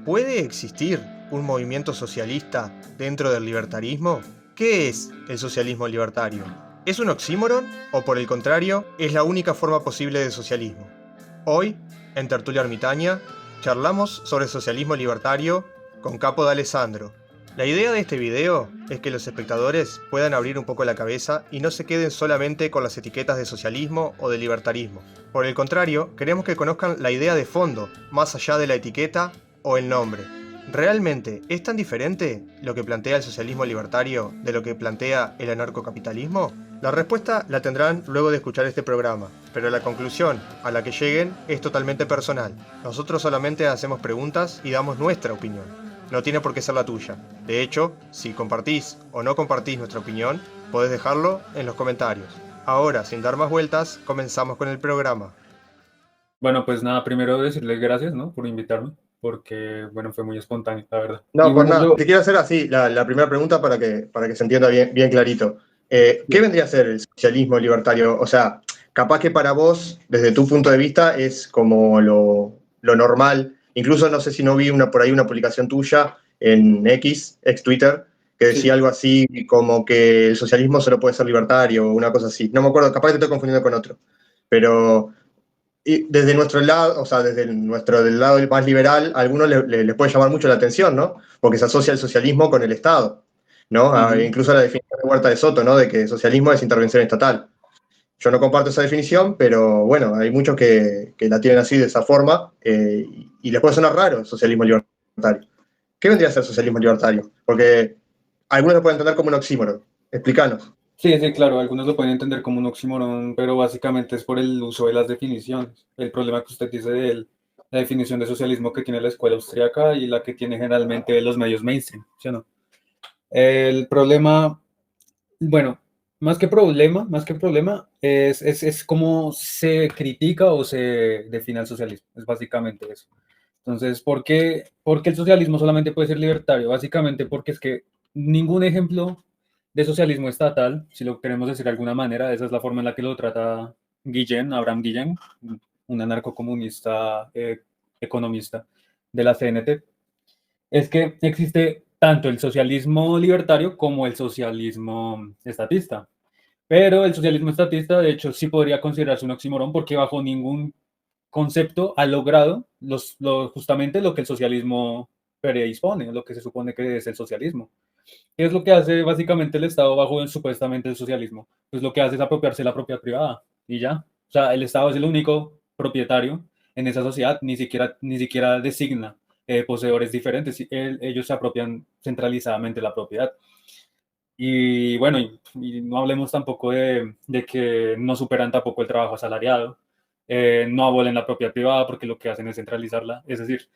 ¿Puede existir un movimiento socialista dentro del libertarismo? ¿Qué es el socialismo libertario? ¿Es un oxímoron o, por el contrario, es la única forma posible de socialismo? Hoy, en Tertulia Ermitaña, charlamos sobre el socialismo libertario con Capo D'Alessandro. La idea de este video es que los espectadores puedan abrir un poco la cabeza y no se queden solamente con las etiquetas de socialismo o de libertarismo. Por el contrario, queremos que conozcan la idea de fondo, más allá de la etiqueta o el nombre. ¿Realmente es tan diferente lo que plantea el socialismo libertario de lo que plantea el anarcocapitalismo? La respuesta la tendrán luego de escuchar este programa, pero la conclusión a la que lleguen es totalmente personal. Nosotros solamente hacemos preguntas y damos nuestra opinión. No tiene por qué ser la tuya. De hecho, si compartís o no compartís nuestra opinión, podés dejarlo en los comentarios. Ahora, sin dar más vueltas, comenzamos con el programa. Bueno, pues nada, primero decirles gracias, ¿no? Por invitarme, porque, bueno, fue muy espontáneo, la verdad. No, Y pues bueno, nada, te quiero hacer así la primera pregunta para que se entienda bien clarito. ¿Qué vendría a ser el socialismo libertario? O sea, capaz que para vos, desde tu punto de vista, es como lo normal. Incluso no sé si no vi por ahí una publicación tuya en ex Twitter, que decía Sí. algo así como que el socialismo solo puede ser libertario o una cosa así. No me acuerdo, capaz que te estoy confundiendo con otro. Pero y desde nuestro lado, o sea, del lado más liberal, a algunos les puede llamar mucho la atención, ¿no? Porque se asocia el socialismo con el Estado, ¿no? Incluso la definición de Huerta de Soto, ¿no? De que socialismo es intervención estatal. Yo no comparto esa definición, pero bueno, hay muchos que la tienen así, de esa forma, y les puede sonar raro el socialismo libertario. ¿Qué vendría a ser socialismo libertario? Porque algunos lo pueden entender como un oxímoron. Explícanos. Sí, sí, claro, algunos lo pueden entender como un oxímoron, pero básicamente es por el uso de las definiciones. El problema que usted dice de la definición de socialismo que tiene la escuela austríaca y la que tiene generalmente los medios mainstream, ¿sí o no? El problema, bueno, más que problema, es cómo se critica o se define el socialismo. Es básicamente eso. Entonces, ¿por qué el socialismo solamente puede ser libertario? Básicamente porque es que ningún ejemplo de socialismo estatal, si lo queremos decir de alguna manera, esa es la forma en la que lo trata Abraham Guillén, un anarcocomunista economista de la CNT, es que existe tanto el socialismo libertario como el socialismo estatista. Pero el socialismo estatista, de hecho, sí podría considerarse un oxímoron porque bajo ningún concepto ha logrado justamente lo que el socialismo predispone, lo que se supone que es el socialismo. ¿Qué es lo que hace básicamente el Estado bajo supuestamente el socialismo? Pues lo que hace es apropiarse la propiedad privada y ya. O sea, el Estado es el único propietario en esa sociedad, ni siquiera designa poseedores diferentes, ellos se apropian centralizadamente la propiedad. Y bueno, y no hablemos tampoco de que no superan tampoco el trabajo asalariado, no abolen la propiedad privada porque lo que hacen es centralizarla. Es decir,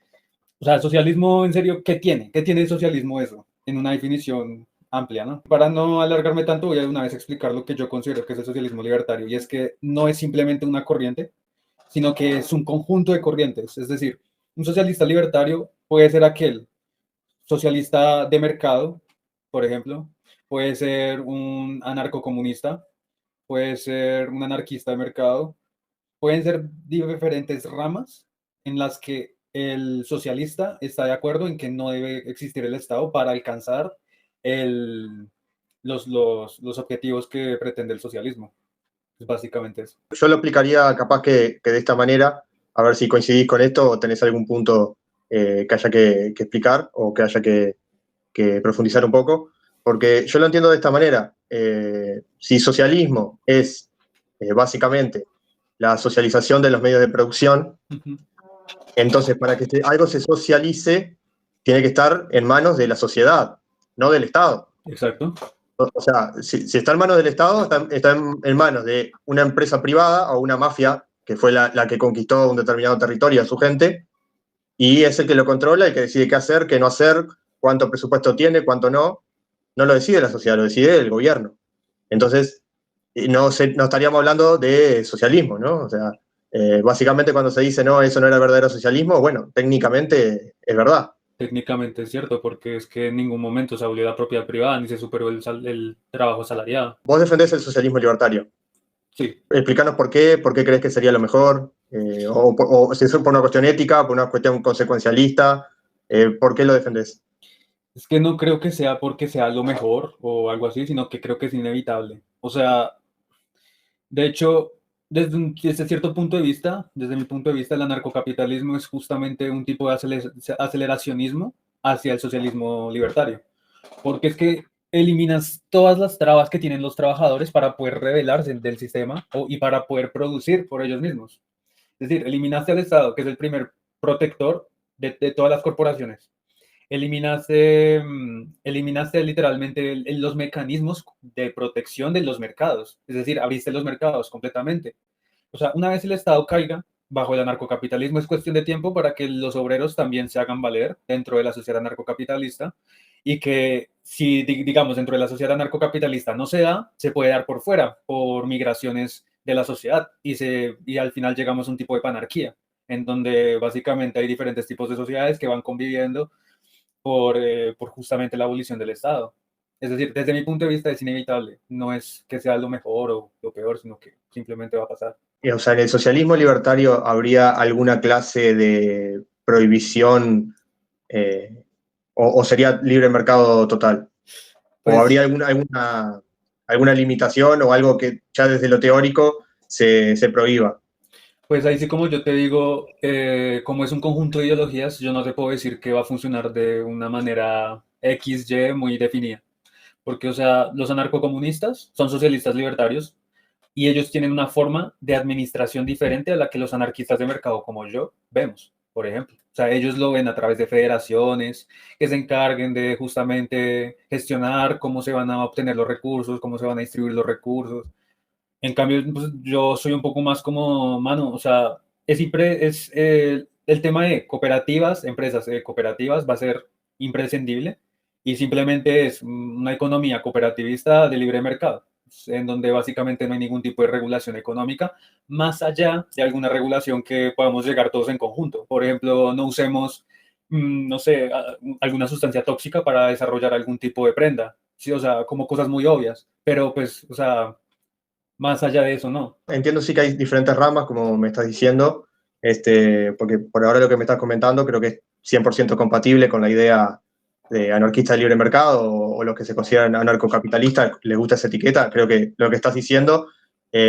o sea, el socialismo, en serio, ¿qué tiene? ¿Qué tiene el socialismo eso? En una definición amplia, ¿no? Para no alargarme tanto, voy a de una vez explicar lo que yo considero que es el socialismo libertario, y es que no es simplemente una corriente, sino que es un conjunto de corrientes. Es decir, un socialista libertario puede ser aquel socialista de mercado, por ejemplo, puede ser un anarcocomunista, puede ser un anarquista de mercado, pueden ser diferentes ramas en las que el socialista está de acuerdo en que no debe existir el Estado para alcanzar los objetivos que pretende el socialismo. Es básicamente eso. Yo lo aplicaría capaz que de esta manera, a ver si coincidís con esto o tenés algún punto que haya que explicar o que haya que profundizar un poco, porque yo lo entiendo de esta manera. Si socialismo es básicamente la socialización de los medios de producción, entonces para que algo se socialice, tiene que estar en manos de la sociedad, no del Estado. Exacto. O sea, si está en manos del Estado, está en manos de una empresa privada o una mafia, que fue la que conquistó un determinado territorio a su gente, y es el que lo controla, el que decide qué hacer, qué no hacer, cuánto presupuesto tiene, cuánto no. No lo decide la sociedad, lo decide el gobierno. Entonces, no estaríamos hablando de socialismo, ¿no? O sea, básicamente cuando se dice, no, eso no era verdadero socialismo, bueno, técnicamente es verdad. Técnicamente es cierto, porque es que en ningún momento se abolió la propiedad privada ni se superó el trabajo asalariado. Vos defendés el socialismo libertario. Sí. Explícanos por qué crees que sería lo mejor, o si es por una cuestión ética, por una cuestión consecuencialista. ¿Por qué lo defendés? Es que no creo que sea porque sea lo mejor o algo así, sino que creo que es inevitable. O sea, de hecho, desde cierto punto de vista, desde mi punto de vista, el anarcocapitalismo es justamente un tipo de aceleracionismo hacia el socialismo libertario. Porque es que eliminas todas las trabas que tienen los trabajadores para poder rebelarse del sistema y para poder producir por ellos mismos. Es decir, eliminaste al Estado, que es el primer protector de todas las corporaciones. Eliminaste literalmente los mecanismos de protección de los mercados. Es decir, abriste los mercados completamente. O sea, una vez el Estado caiga bajo el anarcocapitalismo, es cuestión de tiempo para que los obreros también se hagan valer dentro de la sociedad anarcocapitalista y que si, digamos, dentro de la sociedad anarcocapitalista no se da, se puede dar por fuera, por migraciones de la sociedad y al final llegamos a un tipo de panarquía, en donde básicamente hay diferentes tipos de sociedades que van conviviendo por justamente la abolición del Estado. Es decir, desde mi punto de vista es inevitable, no es que sea lo mejor o lo peor, sino que simplemente va a pasar. O sea, en el socialismo libertario habría alguna clase de prohibición o sería libre mercado total. ¿O Pues, habría alguna limitación o algo que ya desde lo teórico se prohíba? pues ahí sí como yo te digo, como es un conjunto de ideologías, yo no te puedo decir que va a funcionar de una manera X, Y muy definida. Porque, o sea, los anarcocomunistas son socialistas libertarios y ellos tienen una forma de administración diferente a la que los anarquistas de mercado como yo vemos, por ejemplo. O sea, ellos lo ven a través de federaciones que se encarguen de justamente gestionar cómo se van a obtener los recursos, cómo se van a distribuir los recursos. En cambio, pues, yo soy un poco más como, mano, o sea, el tema de cooperativas, empresas cooperativas va a ser imprescindible y simplemente es una economía cooperativista de libre mercado, en donde básicamente no hay ningún tipo de regulación económica, más allá de alguna regulación que podamos llegar todos en conjunto. Por ejemplo, no usemos, no sé, alguna sustancia tóxica para desarrollar algún tipo de prenda, sí, o sea, como cosas muy obvias, pero pues, o sea, más allá de eso, no. Entiendo sí que hay diferentes ramas, como me estás diciendo, porque por ahora lo que me estás comentando creo que es 100% compatible con la idea de anarquista de libre mercado o los que se consideran anarcocapitalistas, les gusta esa etiqueta. Creo que lo que estás diciendo,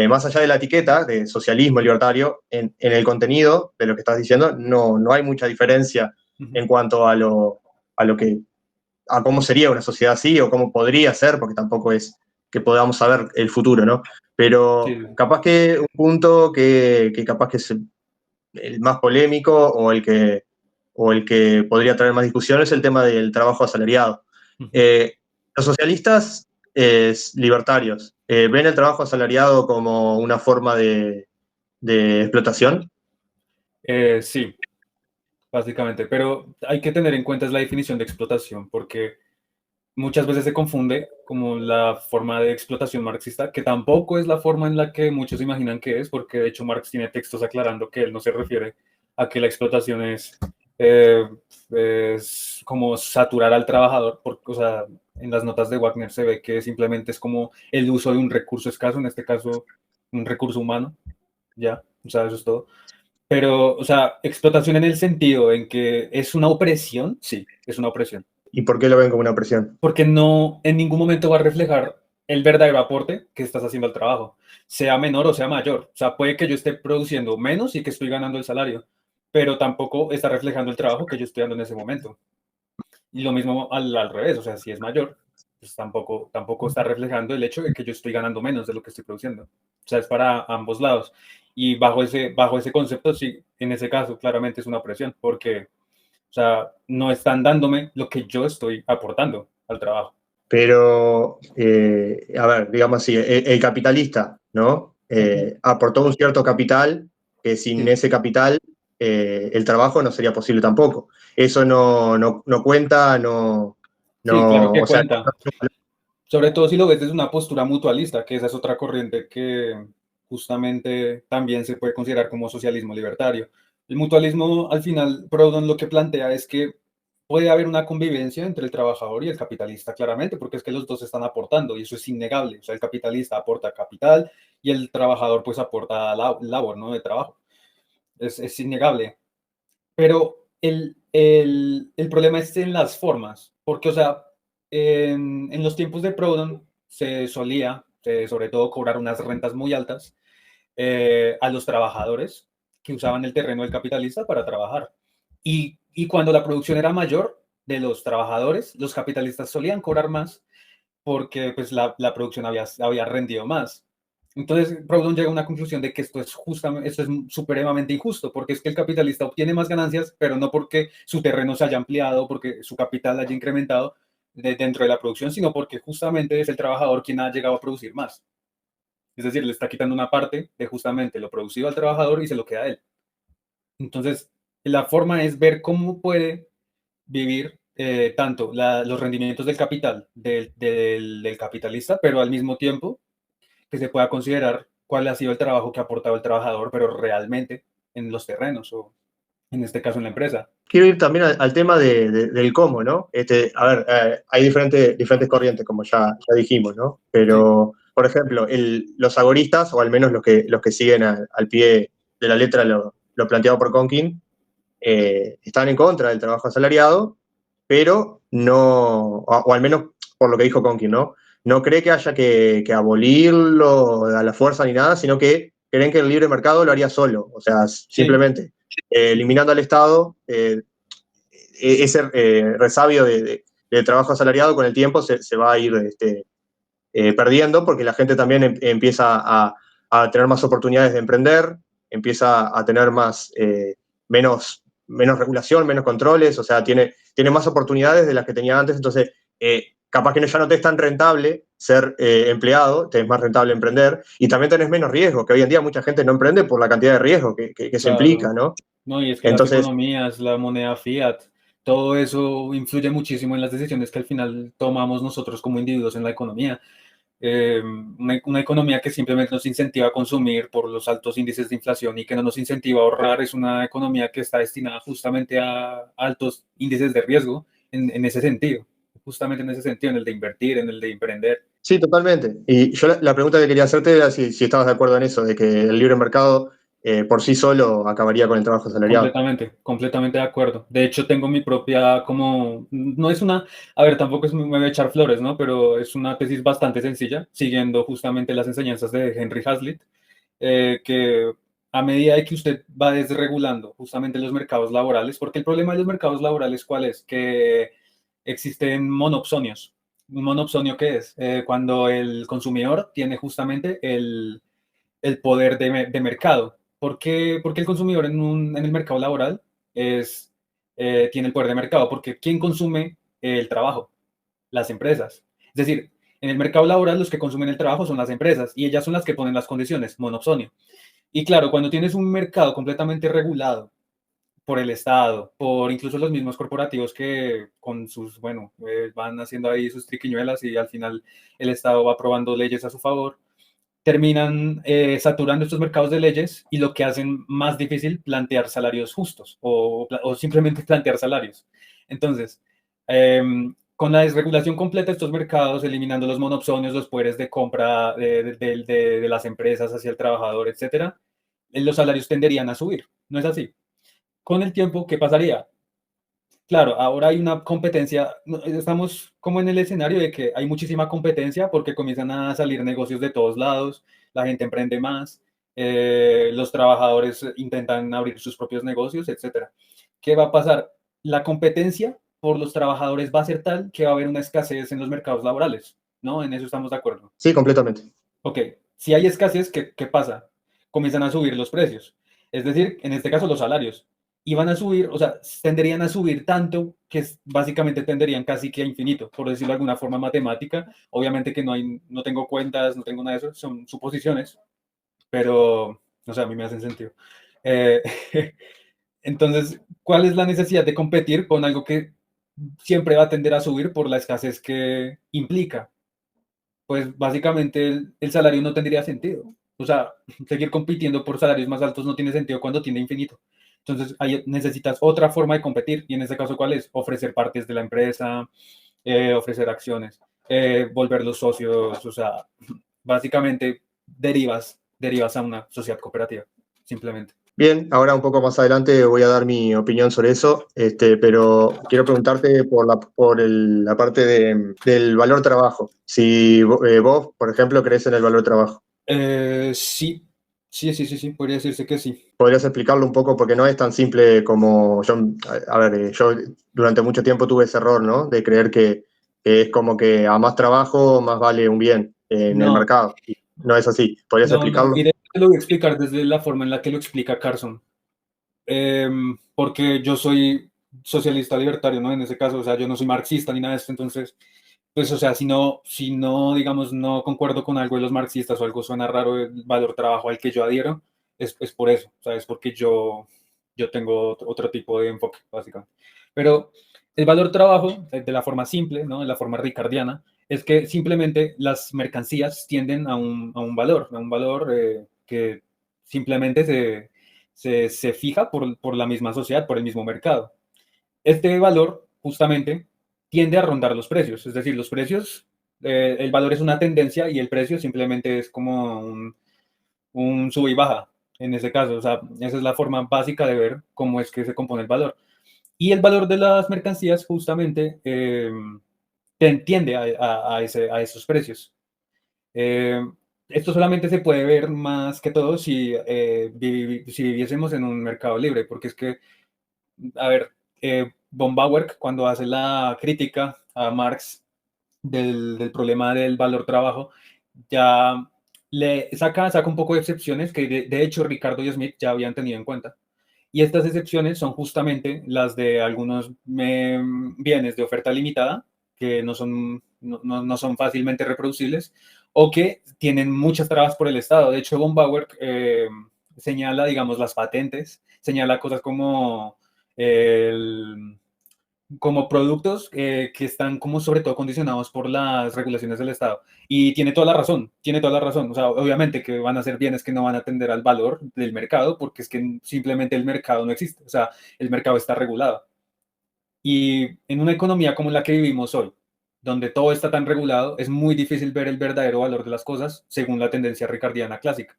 más allá de la etiqueta de socialismo libertario, en el contenido de lo que estás diciendo no hay mucha diferencia Ujú. en cuanto a lo que a cómo sería una sociedad así o cómo podría ser, porque tampoco es que podamos saber el futuro, ¿no? Sí, Pero sí. capaz que un punto que capaz que es el más polémico o el que podría traer más discusión es el tema del trabajo asalariado. Ujú. Eh, los socialistas libertarios ven el trabajo asalariado como una forma de explotación. Sí, básicamente, pero hay que tener en cuenta es la definición de explotación, porque muchas veces se confunde como la forma de explotación marxista, que tampoco es la forma en la que muchos imaginan que es, porque de hecho Marx tiene textos aclarando que él no se refiere a que la explotación eh, es como saturar al trabajador, porque, o sea, en las notas de Wagner se ve que simplemente es como el uso de un recurso escaso, en este caso un recurso humano, ya, o sea, eso es todo. Pero, o sea, explotación en el sentido en que es una opresión, sí, es una opresión, ¿Y por qué lo ven como una opresión? porque no en ningún momento va a reflejar el verdadero aporte que estás haciendo al trabajo, sea menor o sea mayor. O sea, puede que yo esté produciendo menos y que estoy ganando el salario, pero tampoco está reflejando el trabajo que yo estoy dando en ese momento. Y lo mismo al revés, o sea, si es mayor, pues tampoco está reflejando el hecho de que yo estoy ganando menos de lo que estoy produciendo. O sea, es para ambos lados. Y bajo ese concepto, sí, en ese caso, claramente es una presión, porque, o sea, no están dándome lo que yo estoy aportando al trabajo. Pero, a ver, digamos así, el capitalista, ¿no? Ujú. Aportó un cierto capital que sin Sí, ese capital el trabajo no sería posible tampoco. Eso no cuenta, sí, claro no, que o sea, cuenta. Sobre todo si lo ves desde una postura mutualista, que esa es otra corriente que justamente también se puede considerar como socialismo libertario. El mutualismo, al final, Proudhon lo que plantea es que puede haber una convivencia entre el trabajador y el capitalista, claramente, porque es que los dos están aportando y eso es innegable. O sea, el capitalista aporta capital y el trabajador pues aporta labor, ¿no? De trabajo. Es innegable. Pero el problema es en las formas, porque, o sea, en los tiempos de Proudhon se solía, sobre todo, cobrar unas rentas muy altas a los trabajadores que usaban el terreno del capitalista para trabajar. Y cuando la producción era mayor de los trabajadores, los capitalistas solían cobrar más porque pues, la producción había rendido más. Entonces, Proudhon llega a una conclusión de que esto es supremamente injusto, porque es que el capitalista obtiene más ganancias, pero no porque su terreno se haya ampliado, porque su capital haya incrementado dentro de la producción, sino porque justamente es el trabajador quien ha llegado a producir más. Es decir, le está quitando una parte de justamente lo producido al trabajador y se lo queda a él. Entonces, la forma es ver cómo puede vivir tanto los rendimientos del capital del capitalista, pero al mismo tiempo que se pueda considerar cuál ha sido el trabajo que ha aportado el trabajador, pero realmente en los terrenos o en este caso en la empresa. Quiero ir también al tema del cómo, ¿no? A ver, hay diferentes corrientes, como ya dijimos, ¿no? Sí, Pero, por ejemplo, los agoristas, o al menos los que siguen al pie de la letra lo planteado por Conkin, están en contra del trabajo asalariado, pero no, o al menos por lo que dijo Conkin, ¿no? No cree que haya que abolirlo a la fuerza ni nada, sino que creen que el libre mercado lo haría solo, o sea, sí, simplemente eliminando al Estado, ese resabio de trabajo asalariado con el tiempo se va a ir perdiendo porque la gente también empieza a tener más oportunidades de emprender, empieza a tener menos regulación, menos controles, o sea, tiene más oportunidades de las que tenía antes, entonces capaz que ya no te es tan rentable ser empleado, te es más rentable emprender y también tenés menos riesgo, que hoy en día mucha gente no emprende por la cantidad de riesgo que se implica, claro. ¿no? No, y es que las Entonces, economías, la moneda fiat, todo eso influye muchísimo en las decisiones que al final tomamos nosotros como individuos en la economía. Una economía que simplemente nos incentiva a consumir por los altos índices de inflación y que no nos incentiva a ahorrar es una economía que está destinada justamente a altos índices de riesgo en ese sentido, justamente en ese sentido, en el de invertir, en el de emprender. sí, totalmente. Y yo la pregunta que quería hacerte era si estabas de acuerdo en eso, de que el libre mercado por sí solo acabaría con el trabajo asalariado. Completamente, completamente de acuerdo. De hecho, tengo mi propia, como, no es una, a ver, tampoco es me voy a echar flores, ¿no? Pero es una tesis bastante sencilla, siguiendo justamente las enseñanzas de Henry Hazlitt, que a medida de que usted va desregulando justamente los mercados laborales, porque el problema de los mercados laborales, ¿cuál es? Que existen monopsonios. ¿Un monopsonio qué es? Cuando el consumidor tiene justamente el poder de mercado. Porque el consumidor en el mercado laboral tiene el poder de mercado? Porque ¿quién consume el trabajo? Las empresas. Es decir, en el mercado laboral los que consumen el trabajo son las empresas y ellas son las que ponen las condiciones, monopsonio. Y claro, cuando tienes un mercado completamente regulado por el Estado, por incluso los mismos corporativos que con sus, bueno, van haciendo ahí sus triquiñuelas y al final el Estado va aprobando leyes a su favor, terminan saturando estos mercados de leyes y lo que hacen más difícil plantear salarios justos o simplemente plantear salarios. Entonces, eh, con la desregulación completa de estos mercados, eliminando los monopsonios, los poderes de compra de las empresas hacia el trabajador, etcétera, los salarios tenderían a subir. ¿No es así? Con el tiempo, ¿qué pasaría? Claro, ahora hay una competencia, estamos como en el escenario de que hay muchísima competencia porque comienzan a salir negocios de todos lados, la gente emprende más, los trabajadores intentan abrir sus propios negocios, etcétera. ¿Qué va a pasar? La competencia por los trabajadores va a ser tal que va a haber una escasez en los mercados laborales, ¿no? En eso estamos de acuerdo. Sí, completamente. Ok, si hay escasez, ¿qué pasa? Comienzan a subir los precios, es decir, en este caso los salarios. Y van a subir, o sea, tenderían a subir tanto que básicamente tenderían casi que a infinito, por decirlo de alguna forma matemática. Obviamente que no tengo cuentas, no tengo nada de eso, son suposiciones, pero, o sea, a mí me hacen sentido. Eh, entonces, ¿cuál es la necesidad de competir con algo que siempre va a tender a subir por la escasez que implica? Pues básicamente el salario no tendría sentido. O sea, seguir compitiendo por salarios más altos no tiene sentido cuando tiene infinito. Entonces, ahí necesitas otra forma de competir. Y en este caso, ¿cuál es? Ofrecer partes de la empresa, ofrecer acciones, volverlos socios. O sea, básicamente derivas a una sociedad cooperativa, simplemente. Bien, ahora un poco más adelante voy a dar mi opinión sobre eso, pero quiero preguntarte la parte del valor trabajo. Si vos, por ejemplo, crees en el valor trabajo. Sí, sí, podría decirse que sí. ¿Podrías explicarlo un poco? Porque no es tan simple como yo, a ver, yo durante mucho tiempo tuve ese error, ¿no? De creer que es como que a más trabajo, más vale un bien en el No, mercado. Y no es así. ¿Podrías no, explicarlo? y de hecho te lo voy a explicar desde la forma en la que lo explica Carson. Porque yo soy socialista libertario, ¿no? En ese caso, o sea, yo no soy marxista ni nada de esto, entonces, pues, o sea, si no, digamos, no concuerdo con algo de los marxistas o algo suena raro el valor trabajo al que yo adhiero, es por eso, o sea, es porque yo tengo otro tipo de enfoque, básicamente. Pero el valor trabajo, de la forma simple, ¿no? De la forma ricardiana, es que simplemente las mercancías tienden a un valor que simplemente se fija por la misma sociedad, por el mismo mercado. Este valor justamente tiende a rondar los precios, es decir, los precios, el valor es una tendencia y el precio simplemente es como un sube y baja en ese caso. O sea, esa es la forma básica de ver cómo es que se compone el valor. Y el valor de las mercancías justamente tiende a esos precios. Eh, Esto solamente se puede ver más que todo si viviésemos en un mercado libre, porque es que, a ver, von Bauer, cuando hace la crítica a Marx del problema del valor trabajo, ya le saca un poco de excepciones que de hecho Ricardo y Smith ya habían tenido en cuenta. Y estas excepciones son justamente las de algunos bienes de oferta limitada que no son fácilmente reproducibles o que tienen muchas trabas por el Estado. De hecho, von Bauer señala, digamos, las patentes, señala cosas el, como productos que están como sobre todo condicionados por las regulaciones del Estado. Y tiene toda la razón, tiene toda la razón. O sea, obviamente que van a ser bienes que no van a atender al valor del mercado porque es que simplemente el mercado no existe. O sea, el mercado está regulado. Y en una economía como la que vivimos hoy, donde todo está tan regulado, es muy difícil ver el verdadero valor de las cosas según la tendencia ricardiana clásica.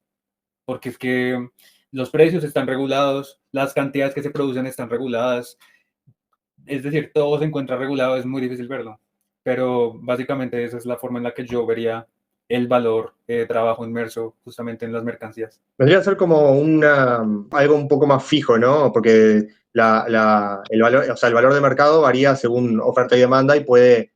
Porque es que los precios están regulados, las cantidades que se producen están reguladas, es decir, todo se encuentra regulado, es muy difícil verlo, pero básicamente esa es la forma en la que yo vería el valor de trabajo inmerso justamente en las mercancías. Vendría a ser como algo un poco más fijo, ¿no? Porque el valor, o sea, el valor de mercado varía según oferta y demanda y puede,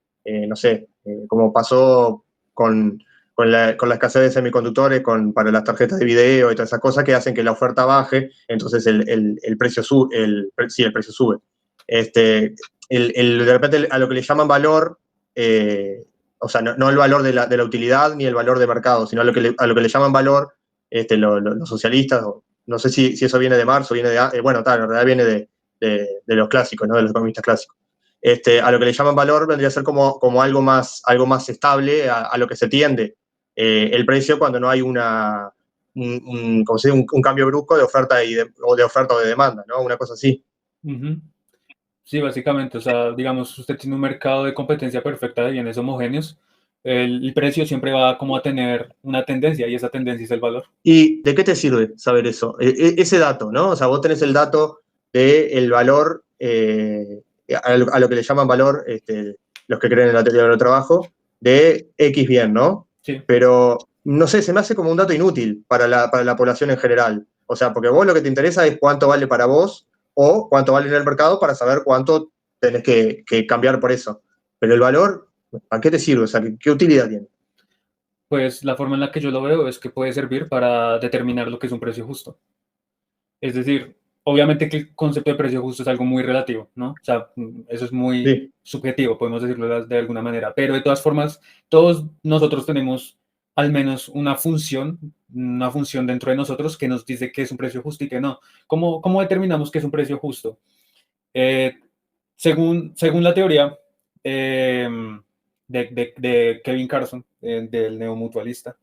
no sé, como pasó con la escasez de semiconductores, para las tarjetas de video y todas esas cosas que hacen que la oferta baje, entonces el precio sube, sí, el precio sube. De repente a lo que le llaman valor, o sea, no el valor de la utilidad ni el valor de mercado, sino a lo que le llaman valor los socialistas, no sé si eso viene de Marx o viene bueno, tal, en realidad viene de los clásicos, ¿no? De los economistas clásicos. A lo que le llaman valor vendría a ser como algo más estable a lo que se tiende el precio cuando no hay como se dice, un cambio brusco de oferta o de oferta o de demanda, ¿no? Una cosa así. Ujú. Sí, básicamente, o sea, digamos, usted tiene un mercado de competencia perfecta de bienes homogéneos, el precio siempre va como a tener una tendencia y esa tendencia es el valor. ¿Y de qué te sirve saber eso? Ese dato, ¿no? O sea, vos tenés el dato del valor, a lo que le llaman valor, los que creen en la teoría del trabajo, de X bien, ¿no? Sí. Pero, no sé, se me hace como un dato inútil para la población en general. O sea, porque vos lo que te interesa es cuánto vale para vos o cuánto vale en el mercado para saber cuánto tenés que cambiar por eso. Pero el valor, ¿a qué te sirve? O sea, ¿qué utilidad tiene? Pues la forma en la que yo lo veo es que puede servir para determinar lo que es un precio justo. Es decir, obviamente que el concepto de precio justo es algo muy relativo, ¿no? O sea, eso es muy Sí. subjetivo, podemos decirlo de alguna manera, pero de todas formas, todos nosotros tenemos al menos una función dentro de nosotros que nos dice que es un precio justo y que no. ¿Cómo determinamos que es un precio justo? Eh, según la teoría eh, de Kevin Carson, del neomutualista,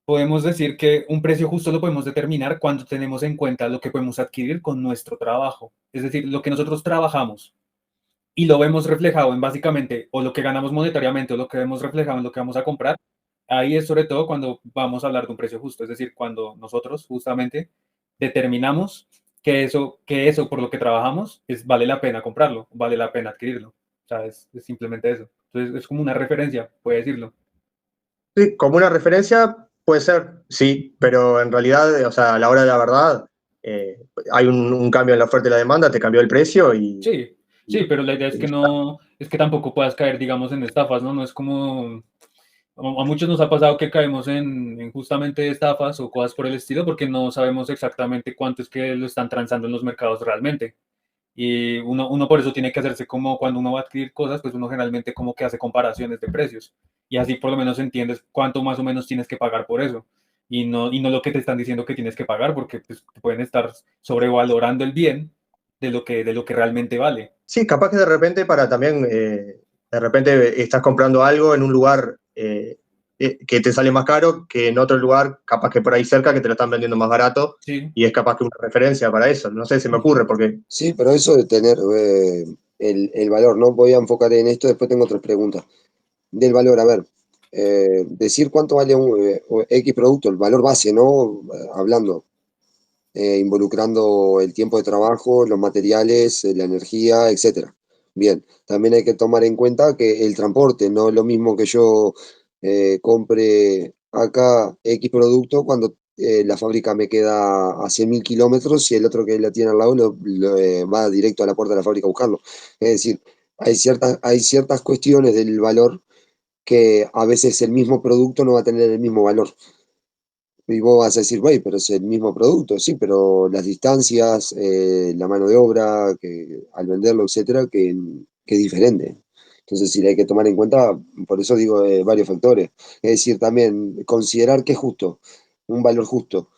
podemos decir que un precio justo lo podemos determinar cuando tenemos en cuenta lo que podemos adquirir con nuestro trabajo, es decir, lo que nosotros trabajamos y lo vemos reflejado en básicamente o lo que ganamos monetariamente o lo que vemos reflejado en lo que vamos a comprar. Ahí es sobre todo cuando vamos a hablar de un precio justo, es decir, cuando nosotros justamente determinamos que eso por lo que trabajamos vale la pena comprarlo, vale la pena adquirirlo. O sea, es simplemente eso. Entonces es como una referencia, puede decirlo. Sí, como una referencia puede ser, sí, pero en realidad, o sea, a la hora de la verdad, eh, hay un cambio en la oferta y la demanda, te cambió el precio Sí, sí, pero la idea es que no, es que tampoco puedas caer, digamos, en estafas, ¿no? No es como, a muchos nos ha pasado que caemos en justamente estafas o cosas por el estilo porque no sabemos exactamente cuánto es que lo están transando en los mercados realmente. Y uno por eso tiene que hacerse como cuando uno va a adquirir cosas, pues uno generalmente como que hace comparaciones de precios. Y así por lo menos entiendes cuánto más o menos tienes que pagar por eso. Y no lo que te están diciendo que tienes que pagar, porque pues, pueden estar sobrevalorando el bien de lo que realmente vale. sí, capaz que de repente para también, de repente estás comprando algo en un lugar que te sale más caro que en otro lugar, capaz que por ahí cerca, que te lo están vendiendo más barato Sí, y es capaz que una referencia para eso. No sé, se me ocurre, porque Sí, pero eso de tener el valor, ¿no? Voy a enfocar en esto, después tengo otras preguntas. Del valor, a ver, decir cuánto vale un X producto, el valor base, ¿no? Hablando, involucrando el tiempo de trabajo, los materiales, la energía, etcétera. Bien, también hay que tomar en cuenta que el transporte no es lo mismo que yo compre acá X producto cuando la fábrica me queda a 100.000 kilómetros y el otro que la tiene al lado va directo a la puerta de la fábrica a buscarlo. Es decir, hay ciertas cuestiones del valor que a veces el mismo producto no va a tener el mismo valor. Y vos vas a decir, güey, pero es el mismo producto, sí, pero las distancias, la mano de obra, que, al venderlo, etcétera, que es diferente. Entonces, sí, hay que tomar en cuenta, por eso digo, varios factores. Es decir, también considerar que es justo, un valor justo.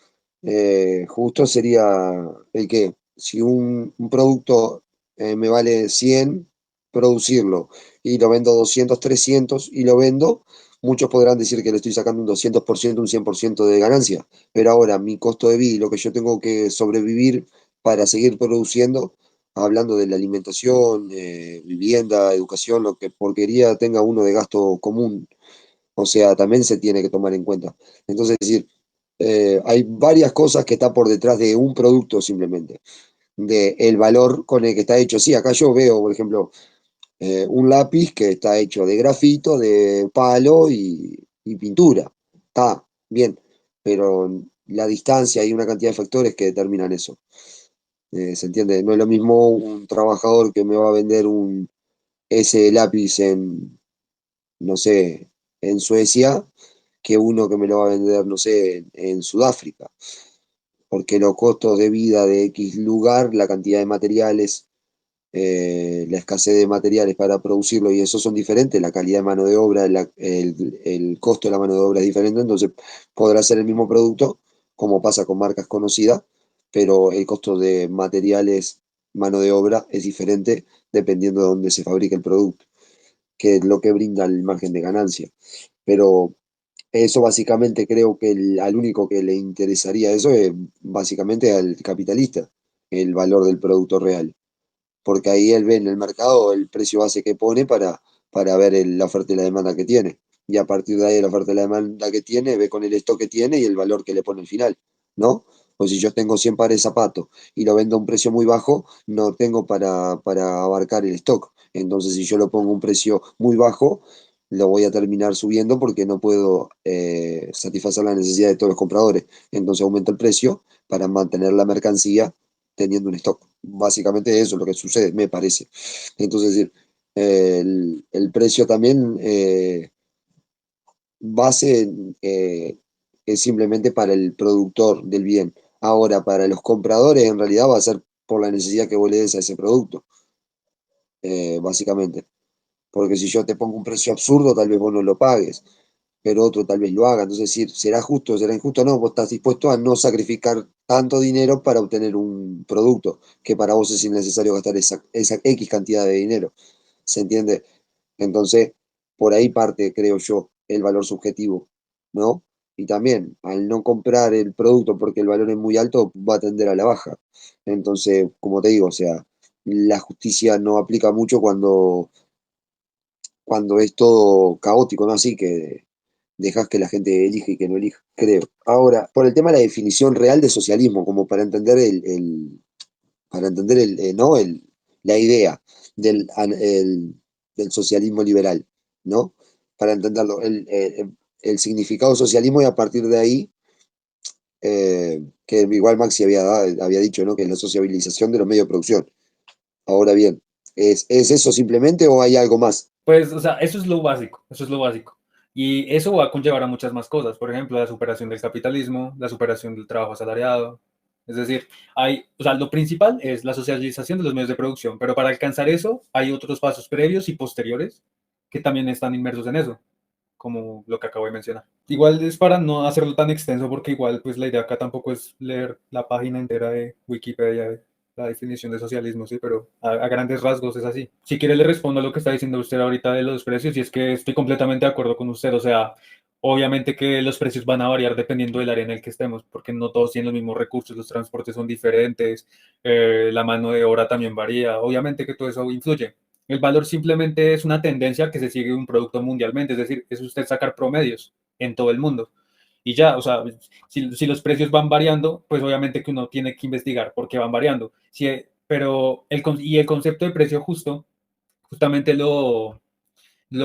Justo sería el que, si un producto me vale 100 producirlo y lo vendo 200 300 y lo vendo, muchos podrán decir que le estoy sacando un 200% un 100% de ganancia, pero ahora mi costo de vida y lo que yo tengo que sobrevivir para seguir produciendo, hablando de la alimentación, vivienda, educación, lo que porquería tenga uno de gasto común, o sea, también se tiene que tomar en cuenta. Entonces, es decir, hay varias cosas que están por detrás de un producto simplemente, de el valor con el que está hecho. Sí, acá yo veo, por ejemplo, un lápiz que está hecho de grafito, de palo y pintura. Está bien, pero la distancia y una cantidad de factores que determinan eso. ¿Se entiende? No es lo mismo un trabajador que me va a vender ese lápiz en, no sé, en Suecia, que uno que me lo va a vender, no sé, en Sudáfrica. Porque los costos de vida de X lugar, la cantidad de materiales, la escasez de materiales para producirlo y eso son diferentes, la calidad de mano de obra, el costo de la mano de obra es diferente, entonces podrá ser el mismo producto, como pasa con marcas conocidas, pero el costo de materiales, mano de obra es diferente dependiendo de dónde se fabrica el producto, que es lo que brinda el margen de ganancia. Pero eso básicamente creo que al único que le interesaría eso es básicamente al capitalista, el valor del producto real porque ahí él ve en el mercado el precio base que pone para ver la oferta y la demanda que tiene. Y a partir de ahí, la oferta y la demanda que tiene, ve con el stock que tiene y el valor que le pone al final, ¿no? O si yo tengo 100 pares de zapatos y lo vendo a un precio muy bajo, no tengo para abarcar el stock. Entonces, si yo lo pongo a un precio muy bajo, lo voy a terminar subiendo porque no puedo satisfacer la necesidad de todos los compradores. Entonces aumento el precio para mantener la mercancía teniendo un stock. Básicamente eso es lo que sucede, me parece. Entonces, es decir, el precio también base es simplemente para el productor del bien. Ahora, para los compradores, en realidad va a ser por la necesidad que vos le des a ese producto, básicamente. Porque si yo te pongo un precio absurdo, tal vez vos no lo pagues, pero otro tal vez lo haga. Entonces, decir, ¿será justo, será injusto? No, vos estás dispuesto a no sacrificar tanto dinero para obtener un producto que para vos es innecesario gastar esa X cantidad de dinero. ¿Se entiende? Entonces, por ahí parte, creo yo, el valor subjetivo, ¿no? Y también, al no comprar el producto porque el valor es muy alto, va a tender a la baja. Entonces, como te digo, o sea, la justicia no aplica mucho cuando es todo caótico, ¿no? Así que dejas que la gente elija y que no elija, creo. Ahora, por el tema de la definición real de socialismo, como para entender para entender ¿no? La idea del socialismo liberal, ¿no? Para entenderlo, el significado de socialismo y a partir de ahí, que igual Maxi había dicho, ¿no? Que es la sociabilización de los medios de producción. Ahora bien, ¿es eso simplemente o hay algo más? Pues, o sea, eso es lo básico, eso es lo básico. Y eso va a conllevar a muchas más cosas, por ejemplo, la superación del capitalismo, la superación del trabajo asalariado. Es decir, o sea, lo principal es la socialización de los medios de producción, pero para alcanzar eso hay otros pasos previos y posteriores que también están inmersos en eso, como lo que acabo de mencionar. Igual es para no hacerlo tan extenso, porque igual pues la idea acá tampoco es leer la página entera de Wikipedia de la definición de socialismo, sí, pero a grandes rasgos es así. Si quiere le respondo a lo que está diciendo usted ahorita de los precios, y es que estoy completamente de acuerdo con usted, o sea, obviamente que los precios van a variar dependiendo del área en el que estemos, porque no todos tienen los mismos recursos, los transportes son diferentes, la mano de obra también varía, obviamente que todo eso influye. El valor simplemente es una tendencia que se sigue un producto mundialmente, es decir, es usted sacar promedios en todo el mundo. Y ya, o sea, si los precios van variando, pues obviamente que uno tiene que investigar por qué van variando. Si, pero el concepto de precio justo, justamente lo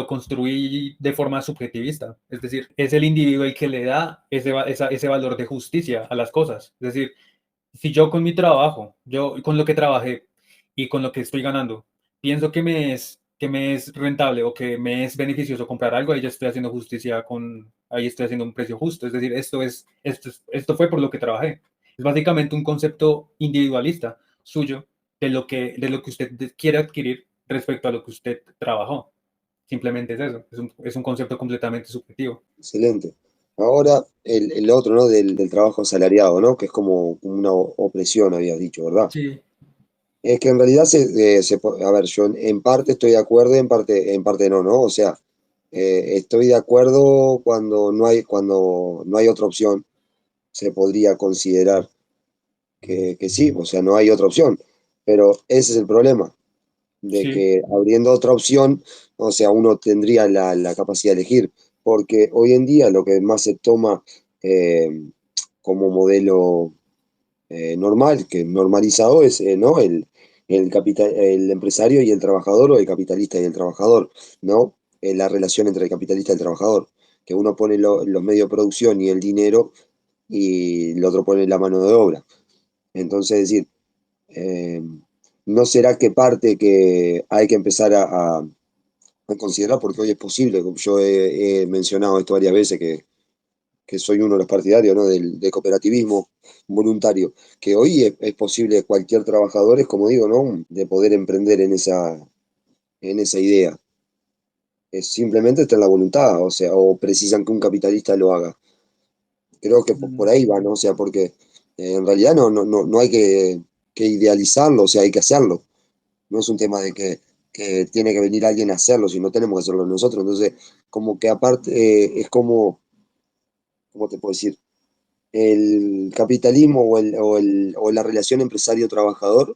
construí de forma subjetivista. Es decir, es el individuo el que le da ese valor de justicia a las cosas. Es decir, si yo con mi trabajo, yo con lo que trabajé y con lo que estoy ganando, pienso que me es rentable o que me es beneficioso comprar algo, ahí ya estoy haciendo justicia ahí estoy haciendo un precio justo. Es decir, esto fue por lo que trabajé. Es básicamente un concepto individualista suyo de lo que usted quiere adquirir respecto a lo que usted trabajó. Simplemente es eso, es un concepto completamente subjetivo. Excelente. Ahora, el otro, ¿no? Del trabajo asalariado, ¿no? Que es como una opresión, habías dicho, ¿verdad? Sí, Es que en realidad a ver, yo en parte estoy de acuerdo, en parte no, ¿no? O sea, estoy de acuerdo cuando no hay otra opción, se podría considerar que sí, o sea, no hay otra opción. Pero ese es el problema, de sí. que abriendo otra opción, o sea, uno tendría la capacidad de elegir, porque hoy en día lo que más se toma eh, como modelo normal, que normalizado es ¿no? El empresario y el trabajador o el capitalista y el trabajador, ¿no? La relación entre el capitalista y el trabajador, que uno pone los medios de producción y el dinero y el otro pone la mano de obra. Entonces, es decir, eh, ¿no será que parte que hay que empezar a considerar? Porque hoy es posible, como yo he mencionado esto varias veces, que soy uno de los partidarios, ¿no? del cooperativismo voluntario, que hoy es posible cualquier trabajador, es como digo, ¿no? De poder emprender en esa idea. Es, simplemente está en la voluntad, o sea, o precisan que un capitalista lo haga. Creo que por Mm, ahí va, ¿no? O sea, porque en realidad no hay que idealizarlo, o sea, hay que hacerlo. No es un tema de que tiene que venir alguien a hacerlo, sino tenemos que hacerlo nosotros. Entonces, como que aparte, es como, ¿cómo te puedo decir? El capitalismo o la relación empresario-trabajador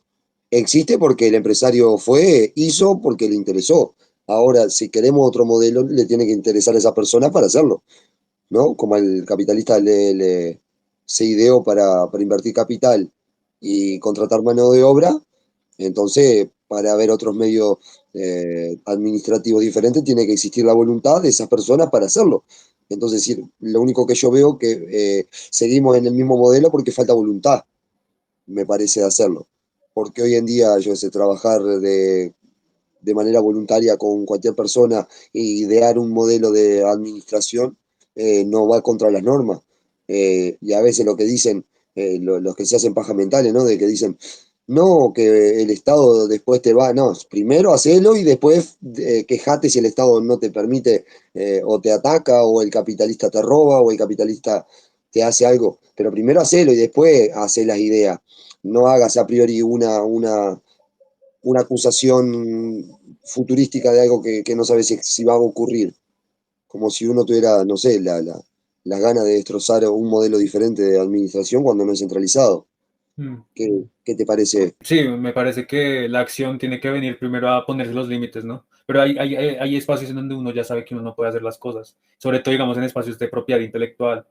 existe porque el empresario hizo porque le interesó. Ahora, si queremos otro modelo, le tiene que interesar a esa persona para hacerlo, ¿no? Como el capitalista se ideó para invertir capital y contratar mano de obra, entonces, para ver otros medios administrativos diferentes, tiene que existir la voluntad de esas personas para hacerlo. Entonces, sí, lo único que yo veo que seguimos en el mismo modelo porque falta voluntad, me parece, de hacerlo. Porque hoy en día, yo sé, trabajar de manera voluntaria con cualquier persona e idear un modelo de administración no va contra las normas. Y a veces lo que dicen, los que se hacen paja mentales, ¿no? De que dicen, no, que el Estado después te va, no, primero hacelo y después quejate si el Estado no te permite o te ataca o el capitalista te roba o el capitalista te hace algo, pero primero hacelo y después hace las ideas. No hagas a priori una acusación futurística de algo que no sabe si va a ocurrir, como si uno tuviera, no sé, las ganas de destrozar un modelo diferente de administración cuando no es centralizado. mm. ¿Qué te parece? Sí, me parece que la acción tiene que venir primero a ponerse los límites, ¿no? pero hay espacios en donde uno ya sabe que uno no puede hacer las cosas, sobre todo, digamos, en espacios de propiedad intelectual.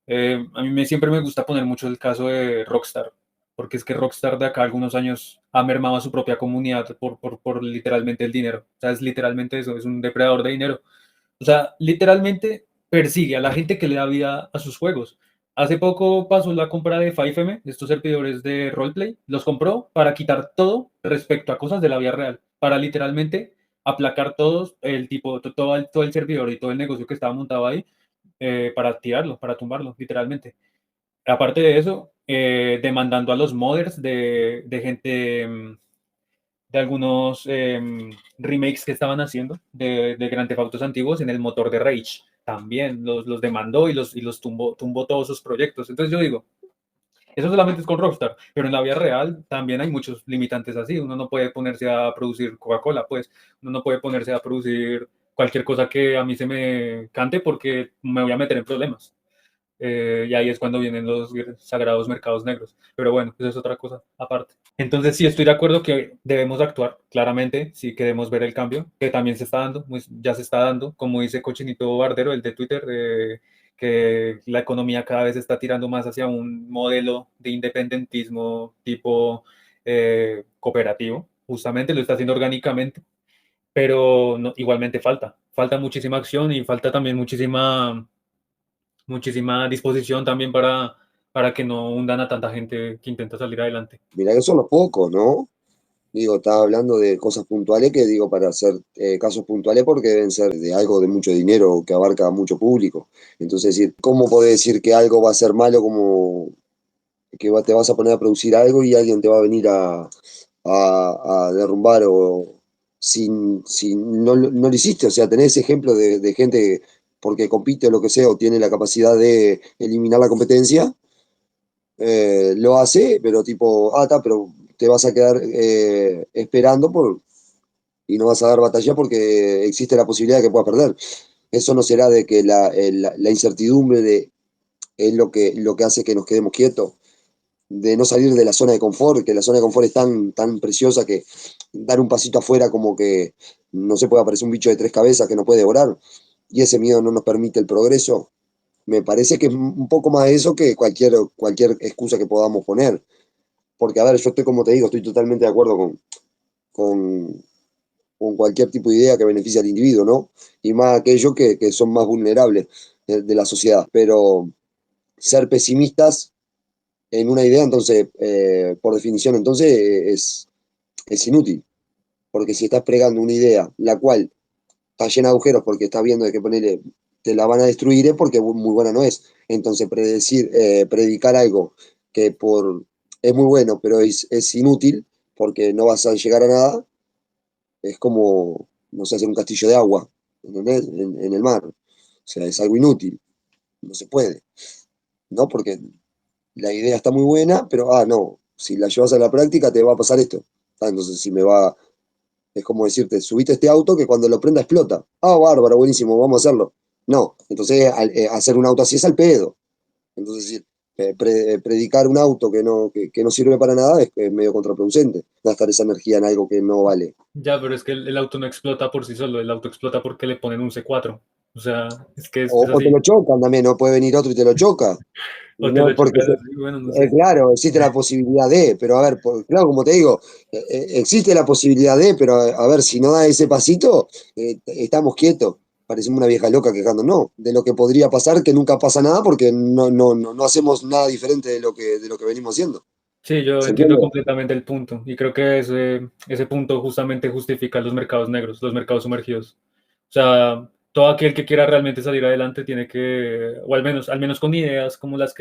A mí siempre me gusta poner mucho el caso de Rockstar, porque es que Rockstar de acá a algunos años ha mermado a su propia comunidad por literalmente el dinero. O sea, es literalmente eso, es un depredador de dinero. O sea, literalmente persigue a la gente que le da vida a sus juegos. Hace poco pasó la compra de 5M, de estos servidores de roleplay. Los compró para quitar todo respecto a cosas de la vida real, para literalmente aplacar todos el tipo, todo el servidor y todo el negocio que estaba montado ahí, para tirarlo, para tumbarlo, literalmente. Aparte de eso, demandando a los modders de gente, de algunos remakes que estaban haciendo de Grand Theft Autos antiguos en el motor de Rage. También los demandó y los tumbó todos sus proyectos. Entonces yo digo, eso solamente es con Rockstar, pero en la vida real también hay muchos limitantes así. Uno no puede ponerse a producir Coca-Cola, pues. Uno no puede ponerse a producir cualquier cosa que a mí se me cante porque me voy a meter en problemas. Y ahí es cuando vienen los sagrados mercados negros. Pero bueno, eso es otra cosa aparte. Entonces sí, estoy de acuerdo que debemos actuar, claramente, si queremos ver el cambio, que también se está dando, ya se está dando, como dice Cochinito Bardero, el de Twitter, que la economía cada vez está tirando más hacia un modelo de independentismo tipo cooperativo. Justamente lo está haciendo orgánicamente, pero igualmente falta muchísima acción y falta también muchísima disposición también para que no hundan a tanta gente que intenta salir adelante. Mirá que son los pocos, ¿no? Digo, estaba hablando de cosas puntuales que digo para hacer casos puntuales porque deben ser de algo de mucho dinero que abarca a mucho público. Entonces, decir, ¿cómo podés decir que algo va a ser malo como que te vas a poner a producir algo y alguien te va a venir a derrumbar o sin no, no lo hiciste? O sea, tenés ejemplos de gente porque compite o lo que sea o tiene la capacidad de eliminar la competencia, lo hace, pero tipo, pero te vas a quedar esperando y no vas a dar batalla porque existe la posibilidad de que puedas perder. Eso no será de que la incertidumbre es lo que hace que nos quedemos quietos, de no salir de la zona de confort, que la zona de confort es tan preciosa que dar un pasito afuera como que no se puede aparecer un bicho de tres cabezas que nos puede devorar, y ese miedo no nos permite el progreso. Me parece que es un poco más eso que cualquier excusa que podamos poner. Porque, a ver, yo estoy, como te digo, estoy totalmente de acuerdo con, con cualquier tipo de idea que beneficie al individuo, ¿no? Y más aquellos que son más vulnerables de la sociedad. Pero ser pesimistas en una idea, entonces, por definición, entonces, es inútil. Porque si estás pregando una idea, la cual está llena de agujeros porque estás viendo de que ponerle, te la van a destruir, es porque muy buena no es. Entonces, predicar algo que es muy bueno, pero es inútil porque no vas a llegar a nada, es como, no sé, hacer un castillo de agua, ¿entendés? En el mar. O sea, es algo inútil, no se puede, ¿no? Porque la idea está muy buena, pero, no, si la llevas a la práctica te va a pasar esto. Entonces, es como decirte, subiste este auto que cuando lo prenda explota. Bárbaro, buenísimo, vamos a hacerlo. No, entonces hacer un auto así es al pedo. Entonces, predicar un auto que no sirve para nada es medio contraproducente. Gastar esa energía en algo que no vale. Ya, pero es que el auto no explota por sí solo, el auto explota porque le ponen un C4. O sea, es que es O te así. lo chocan también, no puede venir otro y te lo choca. O te No, lo porque, chocas así, bueno, no sé. claro, existe la posibilidad pero a ver, claro, como te digo, existe la posibilidad pero a ver, si no da ese pasito, estamos quietos. Parecemos una vieja loca quejando, no, de lo que podría pasar, que nunca pasa nada porque no hacemos nada diferente de lo que venimos haciendo. Sí, yo ¿Se entiendo entiende? completamente el punto y creo que ese punto justamente justifica los mercados negros, los mercados sumergidos. O sea, todo aquel que quiera realmente salir adelante tiene que, o al menos con ideas como de las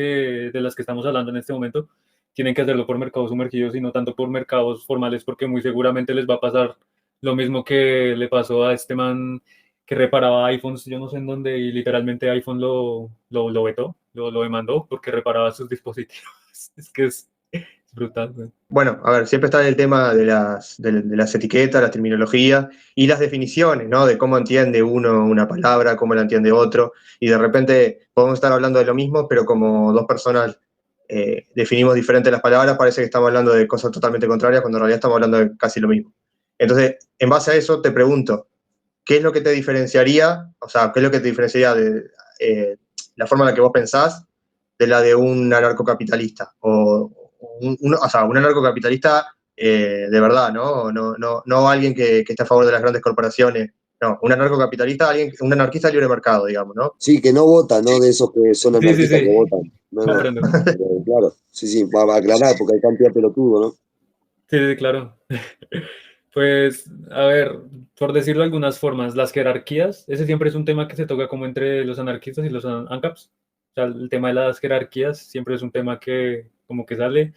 que estamos hablando en este momento, tienen que hacerlo por mercados sumergidos y no tanto por mercados formales, porque muy seguramente les va a pasar lo mismo que le pasó a este man que reparaba iPhones, yo no sé en dónde, y literalmente iPhone lo vetó, lo demandó porque reparaba sus dispositivos. Es que es brutal, güey. Bueno, a ver, siempre está el tema de las etiquetas, las terminologías y las definiciones, ¿no? De cómo entiende uno una palabra, cómo la entiende otro, y de repente podemos estar hablando de lo mismo, pero como dos personas definimos diferentes las palabras, parece que estamos hablando de cosas totalmente contrarias, cuando en realidad estamos hablando de casi lo mismo. Entonces, en base a eso te pregunto, ¿qué es lo que te diferenciaría, o sea, qué es lo que te diferenciaría de la forma en la que vos pensás de la de un anarcocapitalista? O sea, un anarcocapitalista de verdad, ¿no? No alguien que esté a favor de las grandes corporaciones. No, un anarcocapitalista, un anarquista de libre mercado, digamos, ¿no? Sí, que no vota, no de esos que son Sí, sí, anarquistas que sí, votan. No, no. comprendo. Claro, sí, va a aclarar porque hay cantidad de pelotudo, ¿no? Sí, sí, claro. Pues, a ver, por decirlo de algunas formas, las jerarquías, ese siempre es un tema que se toca como entre los anarquistas y los ANCAPs. O sea, el tema de las jerarquías siempre es un tema que como que sale.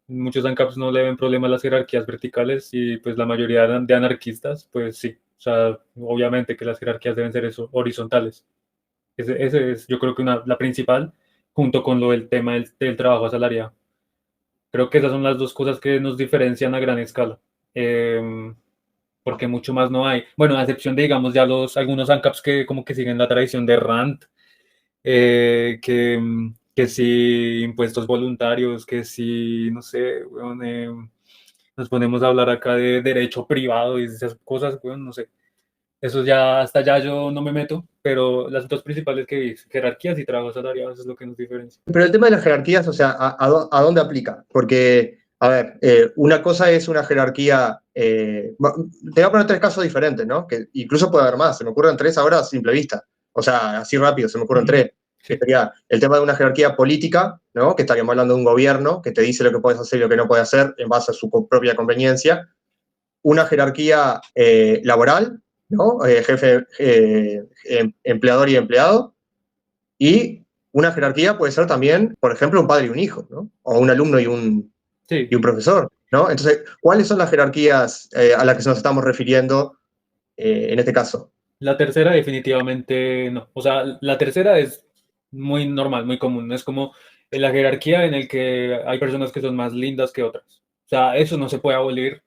Muchos ANCAPs no le ven problema a las jerarquías verticales y pues la mayoría de anarquistas, pues sí. O sea, obviamente que las jerarquías deben ser eso, horizontales. Ese es, yo creo que la principal, junto con lo del tema del trabajo asalariado. Creo que esas son las dos cosas que nos diferencian a gran escala. Eh, Porque mucho más no hay. Bueno, a excepción de, digamos, ya algunos ANCAPs que como que siguen la tradición de Rand, que sí impuestos voluntarios, que sí, no sé, weón, nos ponemos a hablar acá de derecho privado y esas cosas, weón, no sé. Eso ya, hasta ya yo no me meto, pero las dos principales que vi, jerarquías y trabajo asalariado, eso es lo que nos diferencia. Pero el tema de las jerarquías, o sea, ¿a dónde aplica? Porque, a ver, una cosa es una jerarquía. Te voy a poner tres casos diferentes, ¿no? Que incluso puede haber más. Se me ocurren tres ahora a simple vista. O sea, así rápido, se me ocurren tres. Que Sí. sería el tema de una jerarquía política, ¿no? Que estaríamos hablando de un gobierno que te dice lo que puedes hacer y lo que no puedes hacer en base a su propia conveniencia. Una jerarquía laboral, ¿no? Jefe, empleador y empleado. Y una jerarquía puede ser también, por ejemplo, un padre y un hijo, ¿no? O un alumno Sí, y un profesor, ¿no? Entonces, ¿cuáles son las jerarquías a las que nos estamos refiriendo en este caso? la tercera definitivamente no. O sea, la tercera es muy normal, muy común. Es como en la jerarquía en el que hay personas que son más lindas que otras. O sea, eso no se puede abolir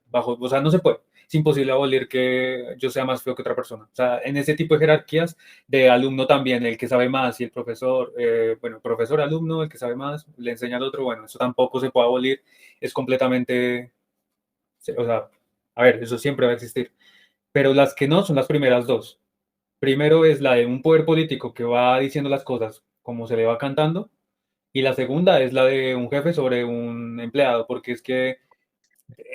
bajo, o sea, no se puede. Es imposible abolir que yo sea más feo que otra persona. O sea, en ese tipo de jerarquías de alumno también, el que sabe más y el profesor, bueno, profesor, alumno, el que sabe más, le enseña al otro, bueno, eso tampoco se puede abolir. Es completamente, o sea, a ver, eso siempre va a existir, pero las que no son las primeras dos. Primero es la de un poder político que va diciendo las cosas como se le va cantando, y la segunda es la de un jefe sobre un empleado, porque es que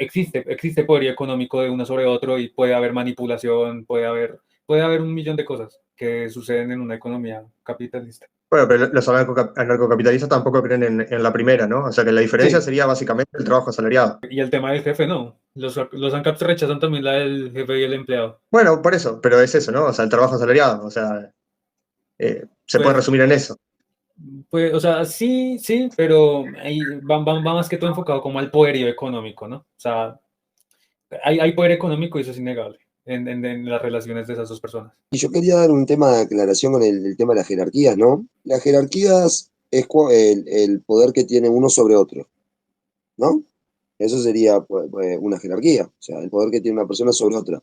existe poder económico de uno sobre otro y puede haber manipulación, puede haber un millón de cosas que suceden en una economía capitalista. Bueno, pero los anarcocapitalistas tampoco creen en la primera, ¿no? O sea que la diferencia Sí, sería básicamente el trabajo asalariado. y el tema del jefe no. Los ANCAPs rechazan también la del jefe y el empleado. Bueno, por eso, pero es eso, ¿no? O sea, el trabajo asalariado, o sea, se puede Pues resumir en eso. Pues, o sea, sí, sí, pero ahí va más que todo enfocado como al poderío económico, ¿no? O sea, hay poder económico y eso es innegable en las relaciones de esas dos personas. Y yo quería dar un tema de aclaración con el tema de las jerarquías, ¿no? Las jerarquías es el poder que tiene uno sobre otro, ¿no? Eso sería pues, una jerarquía, o sea, el poder que tiene una persona sobre otra.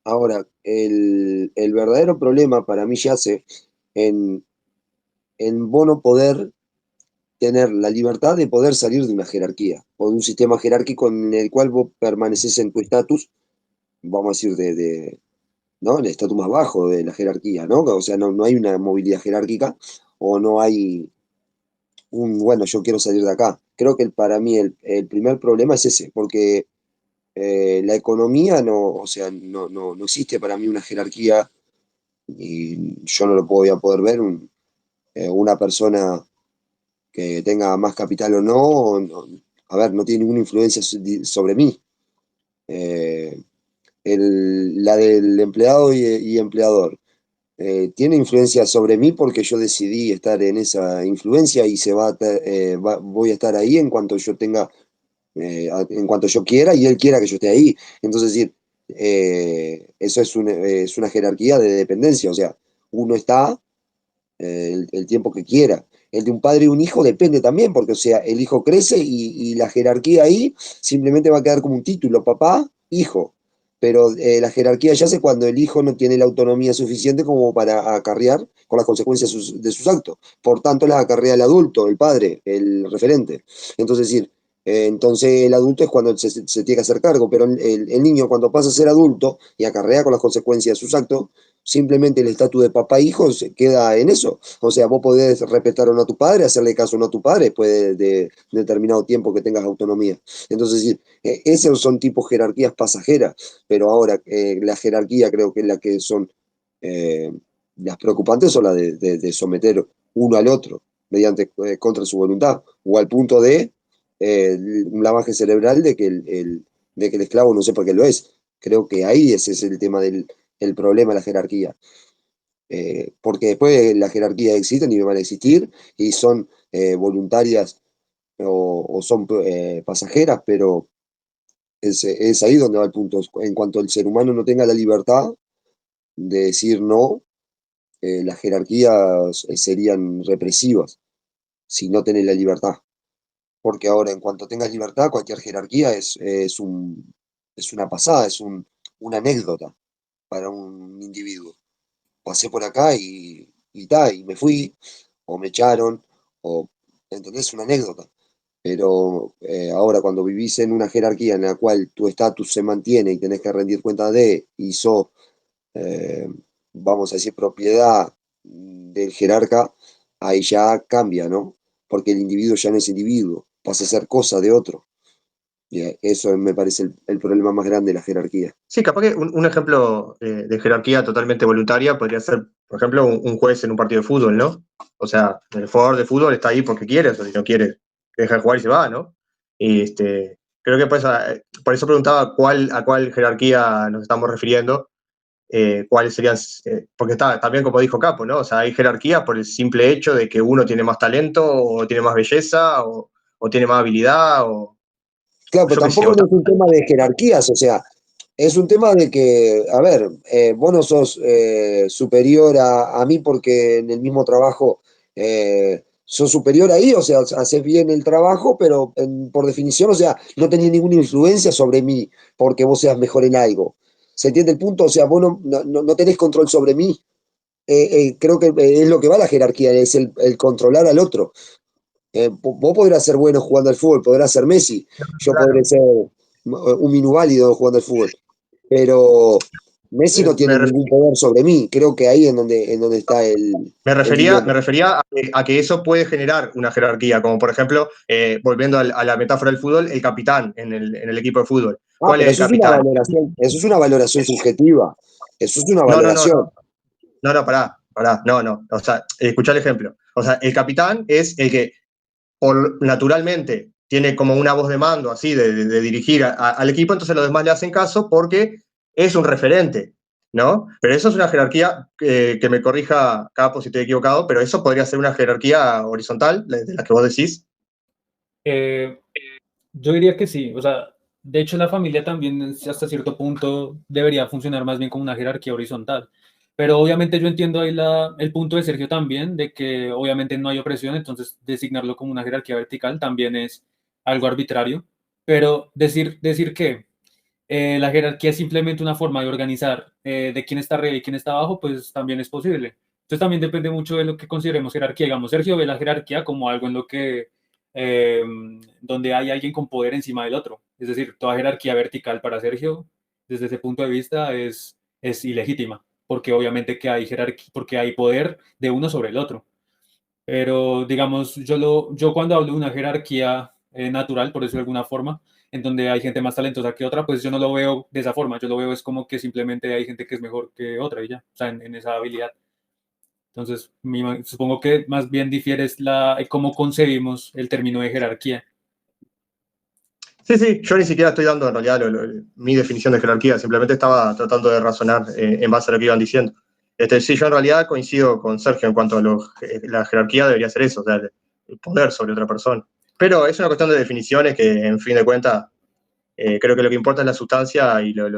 Ahora, el verdadero problema para mí yace en, en vos no poder tener la libertad de poder salir de una jerarquía o de un sistema jerárquico en el cual vos permaneces en tu estatus, vamos a decir, ¿no? El estatus más bajo de la jerarquía, ¿no? O sea, no hay una movilidad jerárquica o no hay bueno, yo quiero salir de acá. Creo que para mí el primer problema es ese, porque la economía no, o sea, no existe para mí una jerarquía y yo no lo voy a poder ver una persona que tenga más capital o no, a ver, no tiene ninguna influencia sobre mí. Eh, la del empleado y empleador. Tiene influencia sobre mí porque yo decidí estar en esa influencia y voy a estar ahí en cuanto yo tenga, en cuanto yo quiera y él quiera que yo esté ahí. Entonces, decir, eso es una jerarquía de dependencia, o sea, uno está el tiempo que quiera. El de un padre y un hijo depende también, porque, o sea, el hijo crece y la jerarquía ahí simplemente va a quedar como un título, papá, hijo. Pero la jerarquía ya hace cuando el hijo no tiene la autonomía suficiente como para acarrear con las consecuencias de sus actos. Por tanto, las acarrea el adulto, el padre, el referente. Entonces, es decir, Entonces el adulto es cuando se tiene que hacer cargo, pero el niño cuando pasa a ser adulto y acarrea con las consecuencias de sus actos, simplemente el estatus de papá e hijo se queda en eso. O sea, vos podés respetar o no a tu padre, hacerle caso o no a tu padre después de determinado tiempo que tengas autonomía. Entonces, sí, esos son tipos jerarquías pasajeras, pero ahora la jerarquía creo que es la que son eh, las preocupantes, son las de someter uno al otro mediante contra su voluntad, o al punto de un lavaje cerebral de que el esclavo no sepa que lo es. Creo que ahí ese es el tema del el problema de la jerarquía. Porque después las jerarquías existen y van a existir y son voluntarias o son pasajeras, pero es ahí donde va el punto. En cuanto el ser humano no tenga la libertad de decir no, las jerarquías serían represivas si no tenés la libertad. Porque ahora, en cuanto tengas libertad, cualquier jerarquía es una pasada, una anécdota para un individuo. Pasé por acá y me fui, o me echaron, o, ¿entendés? Una anécdota. Pero ahora cuando vivís en una jerarquía en la cual tu estatus se mantiene y tenés que rendir cuenta y sos, eh, vamos a decir, propiedad del jerarca, ahí ya cambia, ¿no? Porque el individuo ya no es individuo, pasa a ser cosa de otro. Y eso me parece el problema más grande de la jerarquía. Sí, capaz que un ejemplo de jerarquía totalmente voluntaria podría ser, por ejemplo, un juez en un partido de fútbol, ¿no? O sea, el jugador de fútbol está ahí porque quiere, o si no quiere, deja de jugar y se va, ¿no? Y creo que por eso preguntaba a cuál jerarquía nos estamos refiriendo, cuáles serían, porque está también como dijo Capo, ¿no? O sea, hay jerarquía por el simple hecho de que uno tiene más talento, o tiene más belleza, o tiene más habilidad, o Claro, pero yo qué sé, tampoco no es un tema de jerarquías, o sea, es un tema de que, a ver, vos no sos superior a mí porque en el mismo trabajo sos superior ahí, o sea, haces bien el trabajo, pero por definición, o sea, no tenés ninguna influencia sobre mí porque vos seas mejor en algo. ¿Se entiende el punto? O sea, vos no tenés control sobre mí. Creo que es lo que va la jerarquía, es el controlar al otro. Vos podrás ser bueno jugando al fútbol, podrás ser Messi, yo podré claro. ser un minuválido jugando al fútbol, pero Messi no tiene Me, ningún poder sobre mí. Creo que ahí es donde está el Me dilema. refería a que eso puede generar una jerarquía, como por ejemplo, volviendo a la metáfora del fútbol, el capitán en el equipo de fútbol. Ah, ¿Cuál es pero el capitán? eso es una valoración subjetiva, eso es una No, no, no, valoración. pará, no. O sea, escuchá el ejemplo. O sea, el capitán es el que naturalmente tiene como una voz de mando, así, de dirigir al equipo, entonces los demás le hacen caso porque es un referente, ¿no? Pero eso es una jerarquía, que me corrija Capo si estoy equivocado, pero eso podría ser una jerarquía horizontal, de la que vos decís. Eh, yo diría que sí, o sea, de hecho la familia también hasta cierto punto debería funcionar más bien como una jerarquía horizontal, pero obviamente yo entiendo ahí el punto de Sergio también, de que obviamente no hay opresión, entonces designarlo como una jerarquía vertical también es algo arbitrario, pero decir que la jerarquía es simplemente una forma de organizar de quién está arriba y quién está abajo, pues también es posible. Entonces también depende mucho de lo que consideremos jerarquía. Digamos, Sergio ve la jerarquía como algo en lo que eh, donde hay alguien con poder encima del otro. Es decir, toda jerarquía vertical para Sergio, desde ese punto de vista, es ilegítima, porque obviamente que hay jerarquía, porque hay poder de uno sobre el otro. Pero digamos, yo cuando hablo de una jerarquía natural, por decirlo de alguna forma, en donde hay gente más talentosa que otra, pues yo no lo veo de esa forma, yo lo veo es como que simplemente hay gente que es mejor que otra y ya, o sea, en esa habilidad. Entonces, supongo que más bien difiere es cómo concebimos el término de jerarquía. Sí, sí, yo ni siquiera estoy dando en realidad mi definición de jerarquía, simplemente estaba tratando de razonar en base a lo que iban diciendo. Sí, yo en realidad coincido con Sergio en cuanto a la jerarquía debería ser eso, o sea, el poder sobre otra persona. Pero es una cuestión de definiciones que, en fin de cuentas, creo que lo que importa es la sustancia y lo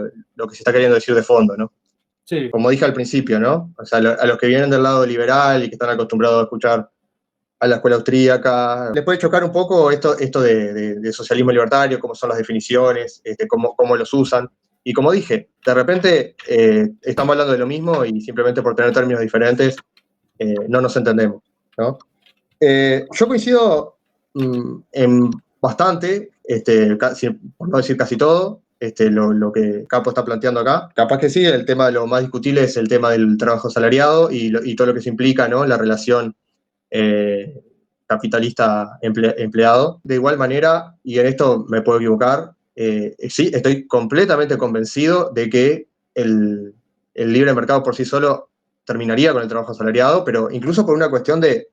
que se está queriendo decir de fondo, ¿no? Sí, Como dije al principio, ¿no? O sea, a los que vienen del lado liberal y que están acostumbrados a escuchar a la escuela austríaca. Les puede chocar un poco esto de socialismo libertario, cómo son las definiciones, cómo los usan. Y como dije, de repente estamos hablando de lo mismo y simplemente por tener términos diferentes no nos entendemos, ¿no? Yo coincido bastante, por no decir casi todo, lo que Capo está planteando acá. Capaz que sí, el tema de lo más discutible es el tema del trabajo asalariado y todo lo que se implica, ¿no? La relación eh, capitalista-empleado. De igual manera, y en esto me puedo equivocar, sí, estoy completamente convencido de que el libre mercado por sí solo terminaría con el trabajo asalariado, pero incluso por una cuestión de,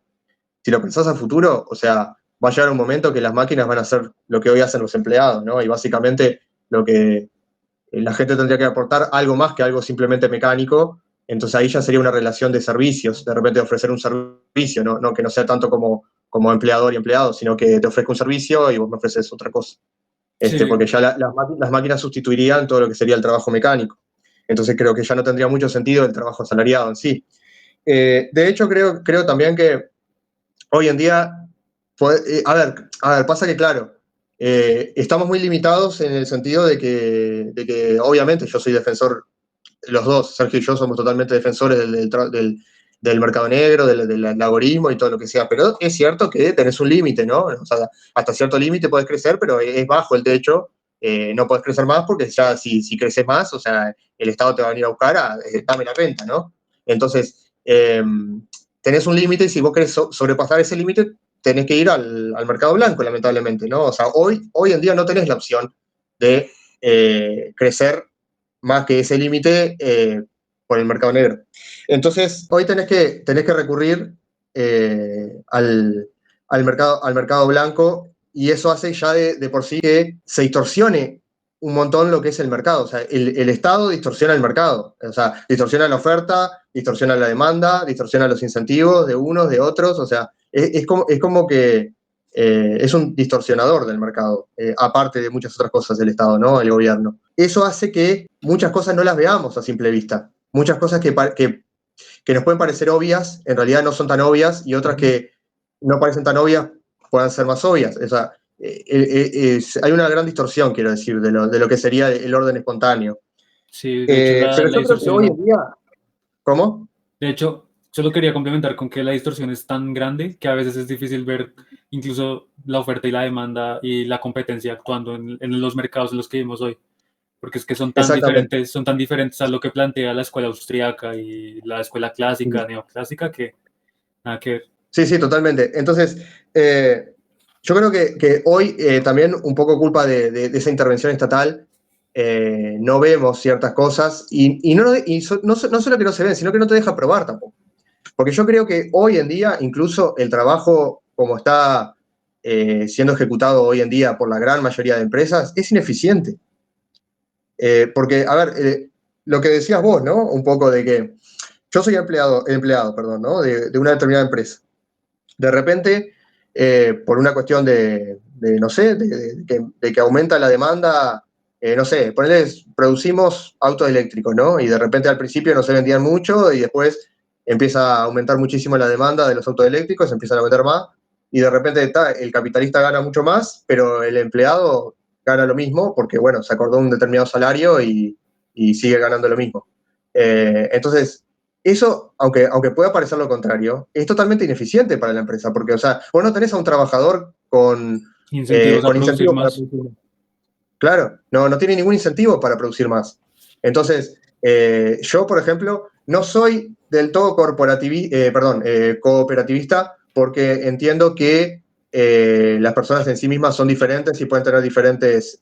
si lo pensás a futuro, o sea, va a llegar un momento que las máquinas van a hacer lo que hoy hacen los empleados, ¿no? Y básicamente lo que la gente tendría que aportar algo más que algo simplemente mecánico, entonces ahí ya sería una relación de servicios, de repente ofrecer un servicio, no que no sea tanto como empleador y empleado, sino que te ofrezco un servicio y vos me ofreces otra cosa. Sí, Porque ya las máquinas sustituirían todo lo que sería el trabajo mecánico. Entonces creo que ya no tendría mucho sentido el trabajo asalariado en sí. De hecho, creo también que hoy en día, a ver, pasa que claro, estamos muy limitados en el sentido de que obviamente yo soy defensor, los dos, Sergio y yo somos totalmente defensores del mercado negro, del algoritmo y todo lo que sea, pero es cierto que tenés un límite, ¿no? O sea, hasta cierto límite puedes crecer, pero es bajo el techo, no puedes crecer más porque ya si creces más, o sea, el Estado te va a venir a buscar a dame la renta, ¿no? Entonces, tenés un límite y si vos querés sobrepasar ese límite, tenés que ir al mercado blanco, lamentablemente, ¿no? O sea, hoy en día no tenés la opción de crecer más que ese límite por el mercado negro. Entonces, hoy tenés que recurrir al mercado blanco y eso hace ya de por sí que se distorsione un montón lo que es el mercado. O sea, el Estado distorsiona el mercado. O sea, distorsiona la oferta, distorsiona la demanda, distorsiona los incentivos de unos, de otros. O sea, es como que es un distorsionador del mercado, aparte de muchas otras cosas del Estado, ¿no? El gobierno. Eso hace que muchas cosas no las veamos a simple vista. Muchas cosas que nos pueden parecer obvias, en realidad no son tan obvias, y otras que no parecen tan obvias puedan ser más obvias. O sea, hay una gran distorsión, quiero decir, de lo que sería el orden espontáneo. sí, de hecho Pero la yo creo que hoy en distorsión, día, ¿cómo? de hecho, solo quería complementar con que la distorsión es tan grande que a veces es difícil ver incluso la oferta y la demanda y la competencia actuando en los mercados en los que vivimos hoy. Porque es que Exactamente. son tan diferentes a lo que plantea la escuela austríaca y la escuela clásica, neoclásica, que nada que ver. Sí, sí, totalmente. Entonces, yo creo que hoy también un poco culpa de esa intervención estatal, no vemos ciertas cosas no solo que no se ven, sino que no te deja probar tampoco. Porque yo creo que hoy en día, incluso el trabajo como está siendo ejecutado hoy en día por la gran mayoría de empresas, es ineficiente. Porque, a ver, lo que decías vos, ¿no? Un poco de que yo soy empleado, perdón, ¿no? De una determinada empresa. De repente, por una cuestión no sé, de que aumenta la demanda, no sé, producimos autos eléctricos, ¿no? Y de repente al principio no se vendían mucho y después empieza a aumentar muchísimo la demanda de los autos eléctricos, empiezan a vender más y de repente el capitalista gana mucho más, pero el empleado gana lo mismo porque, bueno, se acordó un determinado salario y sigue ganando lo mismo. Entonces, eso, aunque pueda parecer lo contrario, es totalmente ineficiente para la empresa, porque, o sea, vos no tenés a un trabajador con, Incentivos a producir incentivos para más. producir más. Claro, no tiene ningún incentivo para producir más. Entonces, yo, por ejemplo, no soy del todo cooperativista porque entiendo que las personas en sí mismas son diferentes y pueden tener diferentes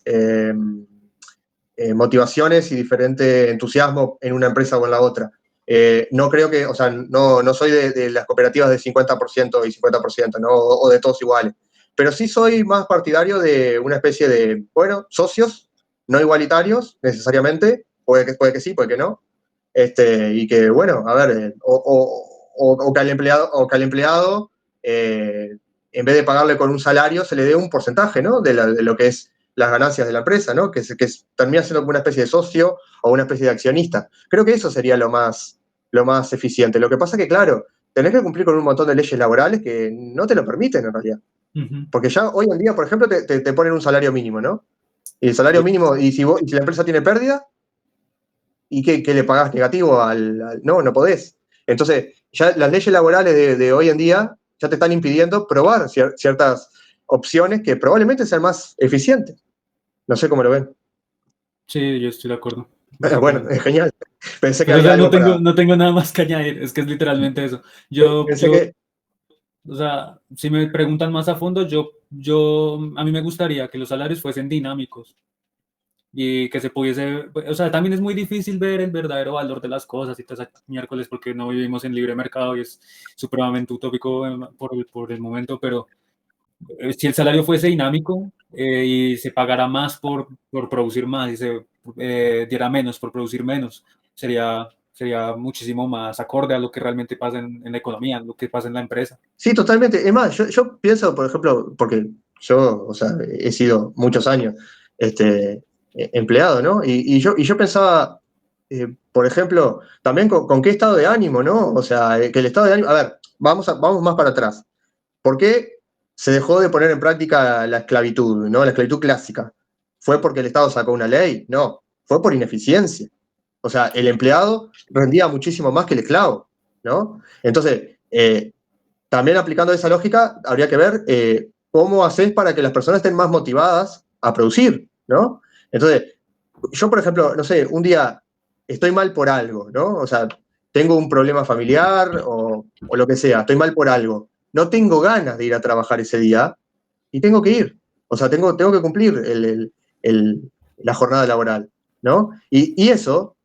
motivaciones y diferente entusiasmo en una empresa o en la otra. No creo que, o sea, no soy de las cooperativas de 50% y 50%, ¿no? O de todos iguales. Pero sí soy más partidario de una especie de, bueno, socios, no igualitarios necesariamente, puede que sí, puede que no. Y que, bueno, a ver, o que al empleado en vez de pagarle con un salario, se le dé un porcentaje, ¿no? De lo que es las ganancias de la empresa, ¿no? Que termina siendo como una especie de socio o una especie de accionista. Creo que eso sería lo más eficiente. Lo que pasa es que, claro, tenés que cumplir con un montón de leyes laborales que no te lo permiten en realidad. Ujú. Porque ya hoy en día, por ejemplo, te ponen un salario mínimo, ¿no? Y el salario Sí. mínimo, y si la empresa tiene pérdida, ¿y qué le pagás negativo no podés. Entonces, ya las leyes laborales de hoy en día ya te están impidiendo probar ciertas opciones que probablemente sean más eficientes. No sé cómo lo ven. Sí, yo estoy de acuerdo. Bueno, es genial. Pensé que Pues, o había sea, algo para... no tengo nada más que añadir, es que es literalmente eso. Pensé que... O sea, si me preguntan más a fondo, a mí me gustaría que los salarios fuesen dinámicos y que se pudiese, o sea, también es muy difícil ver el verdadero valor de las cosas y todo ese miércoles porque no vivimos en libre mercado y es supremamente utópico por el momento, pero si el salario fuese dinámico y se pagara más por producir más y se diera menos por producir menos, sería muchísimo más acorde a lo que realmente pasa en la economía, lo que pasa en la empresa. Sí, totalmente. Es más, yo pienso, por ejemplo, porque yo, o sea, he sido muchos años empleado, ¿no? Y yo pensaba, por ejemplo, también con qué estado de ánimo, ¿no? O sea, que el estado de ánimo... A ver, vamos más para atrás. ¿Por qué se dejó de poner en práctica la esclavitud, ¿no? La esclavitud clásica? ¿Fue porque el Estado sacó una ley? No, fue por ineficiencia. O sea, el empleado rendía muchísimo más que el esclavo, ¿no? Entonces, también aplicando esa lógica, habría que ver cómo haces para que las personas estén más motivadas a producir, ¿no? Entonces, yo, por ejemplo, no sé, un día estoy mal por algo, ¿no? O sea, tengo un problema familiar o lo que sea, estoy mal por algo. No tengo ganas de ir a trabajar ese día y tengo que ir. O sea, tengo que cumplir la jornada laboral, ¿no? Y eso,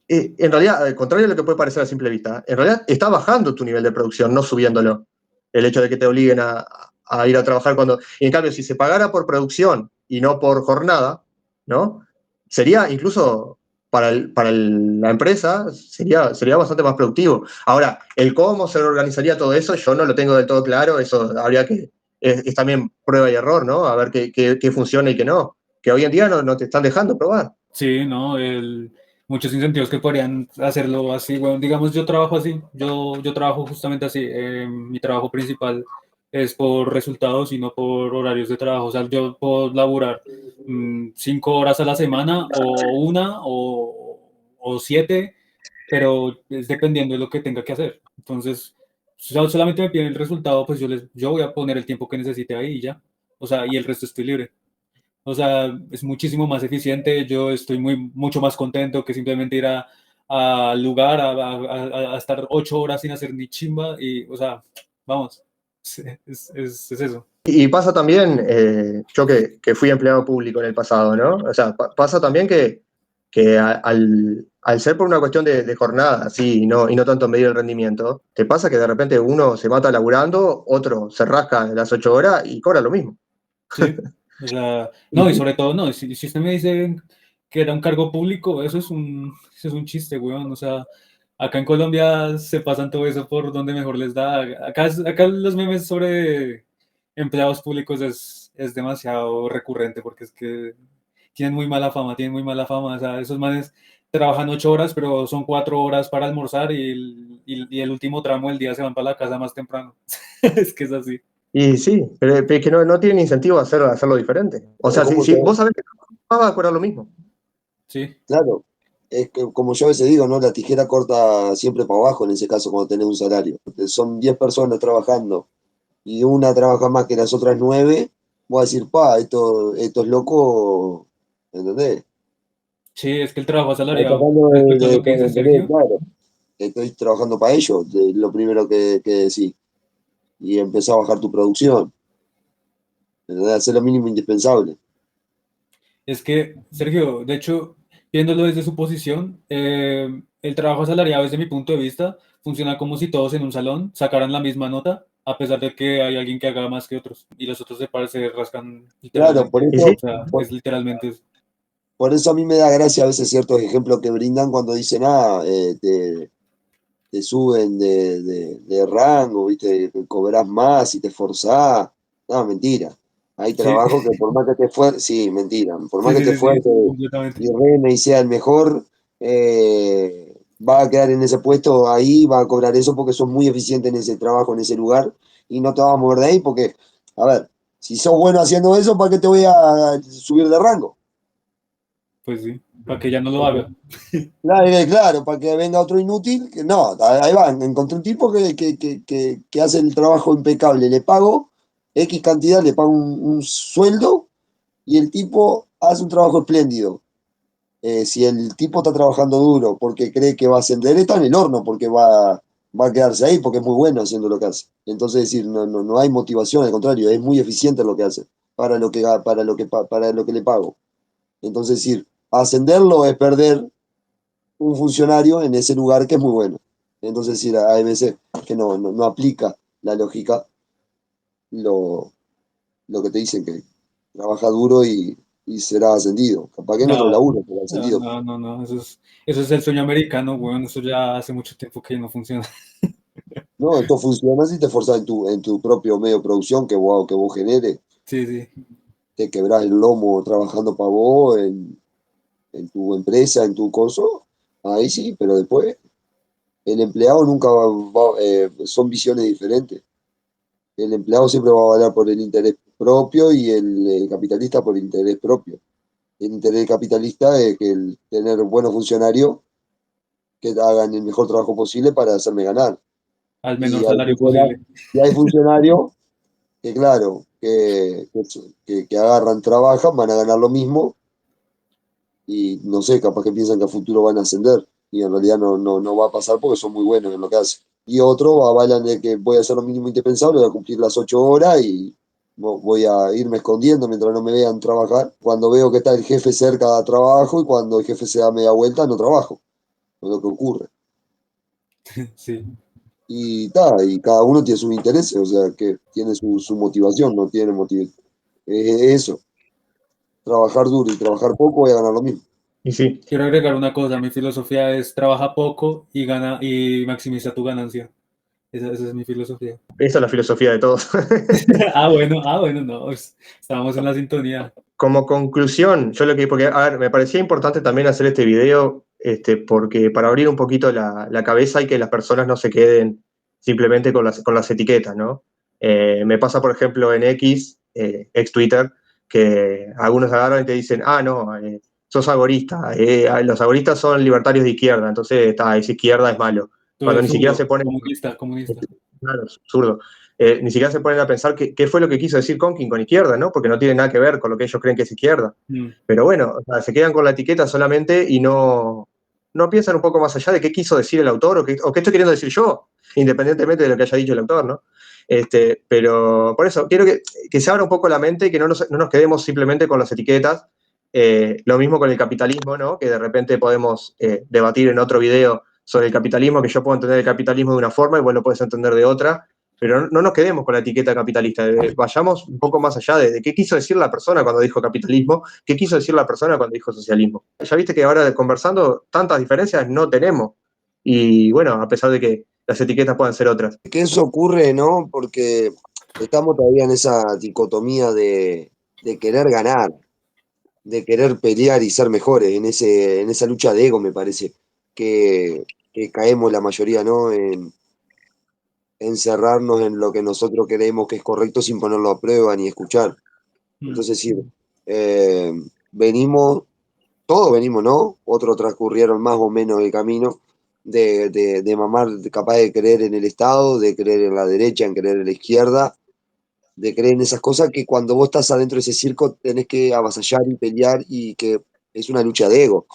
en realidad, al contrario de lo que puede parecer a simple vista, en realidad está bajando tu nivel de producción, no subiéndolo. El hecho de que te obliguen a ir a trabajar cuando... Y en cambio, si se pagara por producción y no por jornada, ¿no? Sería incluso la empresa, sería bastante más productivo. Ahora, el cómo se organizaría todo eso, yo no lo tengo del todo claro, eso habría que... Es también prueba y error, ¿no? A ver qué funciona y qué no. Que hoy en día no te están dejando probar. Sí, ¿no? Muchos incentivos que podrían hacerlo así. Bueno, digamos, yo trabajo así, yo trabajo justamente así. Mi trabajo principal es por resultados y no por horarios de trabajo. O sea, yo puedo laburar 5 horas a la semana o una o 7, pero es dependiendo de lo que tenga que hacer. Entonces, solamente me piden el resultado, pues yo voy a poner el tiempo que necesite ahí y ya. O sea, y el resto estoy libre. O sea, es muchísimo más eficiente. Yo estoy mucho más contento que simplemente ir al lugar a estar 8 horas sin hacer ni chimba. Y, o sea, vamos, es eso. Y pasa también, yo que fui empleado público en el pasado, ¿no? O sea, pasa también que al ser por una cuestión de jornada, sí, y no tanto medir el rendimiento, te pasa que de repente uno se mata laburando, otro se rasca las 8 horas y cobra lo mismo. Sí. O sea, Y no, y sí, sobre todo, no, si usted me dice que era un cargo público, eso es un chiste, weón. O sea, acá en Colombia se pasan todo eso por donde mejor les da. Acá los memes sobre empleados públicos es demasiado recurrente porque es que tienen muy mala fama. O sea, esos manes trabajan 8 horas, pero son 4 horas para almorzar y el último tramo del día se van para la casa más temprano. Es que es así. y sí, pero es que no tienen incentivo a hacerlo diferente. O sea, ¿Cómo si te vos sabés que no vas a cobrar lo mismo. Sí, Claro, es que como yo a veces digo, ¿no? La tijera corta siempre para abajo en ese caso cuando tenés un salario. Porque son 10 personas trabajando y una trabaja más que las otras 9, voy a decir, esto es loco, ¿entendés? sí, es que el trabajo Estás asalariado, tratando respecto a lo que dice ¿entendés? Sergio, Claro, estoy trabajando para ellos, lo primero que decís. Y empezás a bajar tu producción, ¿entendés? Hacer lo mínimo indispensable. es que, Sergio, de hecho, viéndolo desde su posición, el trabajo asalariado, desde mi punto de vista, funciona como si todos en un salón sacaran la misma nota, a pesar de que hay alguien que haga más que otros, y los otros se rascan Claro, por literalmente, Y o sí, eso, sea, por, es literalmente eso. por eso a mí me da gracia a veces ciertos ejemplos que brindan cuando dicen, te suben de rango, ¿viste? Cobrás más y te esforzás. No, mentira. Hay Sí, trabajo que por más que te esfuerces, sí, mentira. Por más sí, que sí, te sí, sí, esfuerces completamente. y reme y sea el mejor, va a quedar en ese puesto ahí, va a cobrar eso porque sos muy eficiente en ese trabajo, en ese lugar, y no te vas a mover de ahí porque, a ver, si sos bueno haciendo eso, ¿para qué te voy a subir de rango? Pues sí, para que ya no lo haga. Claro, claro, para que venga otro inútil, que no, ahí va, encontré un tipo que hace el trabajo impecable, le pago X cantidad, le paga un sueldo y el tipo hace un trabajo espléndido. Si el tipo está trabajando duro porque cree que va a ascender, está en el horno porque va a quedarse ahí porque es muy bueno haciendo lo que hace. Entonces, es decir, no hay motivación, al contrario, es muy eficiente lo que hace para lo que le pago. Entonces, es decir, ascenderlo es perder un funcionario en ese lugar que es muy bueno. Entonces, es decir, hay veces que no aplica la lógica lo, lo que te dicen que trabaja duro y será ascendido. Capaz que en otro No, laburo será no, ascendido. no, no, no, eso es el sueño americano, weón, eso ya hace mucho tiempo que no funciona. No, esto funciona si te esforzas en tu propio medio de producción que vos generes. Sí, sí. Te quebrás el lomo trabajando para vos en tu empresa, en tu coso. Ahí sí, pero después el empleado nunca son visiones diferentes. El empleado siempre va a valer por el interés propio y el capitalista por el interés propio. El interés capitalista es que tener buenos funcionarios que hagan el mejor trabajo posible para hacerme ganar. Al menor Y hay, salario posible. y hay funcionarios que, claro, que agarran, trabajan, van a ganar lo mismo y no sé, capaz que piensan que a futuro van a ascender y en realidad no va a pasar porque son muy buenos en lo que hacen. Y otros avalan de que voy a hacer lo mínimo indispensable, voy a cumplir las 8 horas y voy a irme escondiendo mientras no me vean trabajar. Cuando veo que está el jefe cerca, trabajo y cuando el jefe se da media vuelta, no trabajo. Es lo que ocurre. Sí. Y cada uno tiene sus intereses, o sea, que tiene su motivación, no tiene motivación. Es eso, trabajar duro y trabajar poco voy a ganar lo mismo. Y sí, Quiero agregar una cosa, mi filosofía es trabaja poco y gana y maximiza tu ganancia. Esa es mi filosofía. esa es la filosofía de todos. Bueno, no, estábamos en la sintonía. Como conclusión, yo lo que, porque, a ver, me parecía importante también hacer este video, porque para abrir un poquito la cabeza y que las personas no se queden simplemente con las etiquetas, ¿no? Me pasa, por ejemplo, en X, ex Twitter, que algunos agarran y te dicen, ah, no, sos agorista, los agoristas son libertarios de izquierda, entonces es izquierda, es malo. Tú Cuando eres ni siquiera se zurdo, ponen, comunista, comunista. claro, es absurdo. Ni siquiera se ponen a pensar qué fue lo que quiso decir Conkin con izquierda, ¿no? Porque no tiene nada que ver con lo que ellos creen que es izquierda. Mm. Pero bueno, o sea, se quedan con la etiqueta solamente y no piensan un poco más allá de qué quiso decir el autor o qué estoy queriendo decir yo, independientemente de lo que haya dicho el autor, ¿no? Pero por eso, quiero que se abra un poco la mente y que no nos quedemos simplemente con las etiquetas. Lo mismo con el capitalismo, ¿no? Que de repente podemos debatir en otro video sobre el capitalismo, que yo puedo entender el capitalismo de una forma y vos lo puedes entender de otra, pero no nos quedemos con la etiqueta capitalista, vayamos un poco más allá de qué quiso decir la persona cuando dijo capitalismo, qué quiso decir la persona cuando dijo socialismo. Ya viste que ahora conversando tantas diferencias no tenemos, y bueno, a pesar de que las etiquetas puedan ser otras. Que eso ocurre, ¿no? Porque estamos todavía en esa dicotomía de querer ganar, de querer pelear y ser mejores, en esa lucha de ego, me parece, que caemos la mayoría, ¿no? En encerrarnos en lo que nosotros creemos que es correcto sin ponerlo a prueba ni escuchar. Mm. Entonces, sí, eh, venimos, todos venimos, ¿no? Otros transcurrieron más o menos el camino de mamar, capaz de creer en el Estado, de creer en la derecha, en creer en la izquierda, de creer en esas cosas que cuando vos estás adentro de ese circo tenés que avasallar y pelear y que es una lucha de ego.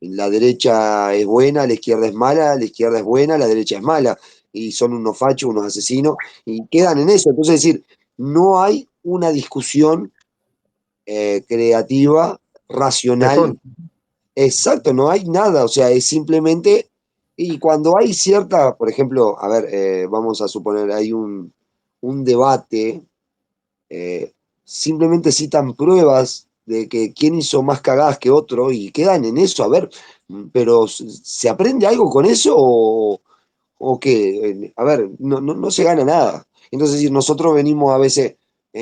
La derecha es buena, la izquierda es mala, la izquierda es buena, la derecha es mala. Y son unos fachos, unos asesinos, y quedan en eso. Entonces, es decir, no hay una discusión creativa, De racional. fondo. Exacto, no hay nada, o sea, es simplemente, y cuando hay cierta, por ejemplo, a ver, vamos a suponer, hay un debate, simplemente citan pruebas de que quién hizo más cagadas que otro y quedan en eso, a ver, pero ¿se aprende algo con eso o qué? A ver, no se gana nada. Entonces, si nosotros venimos a veces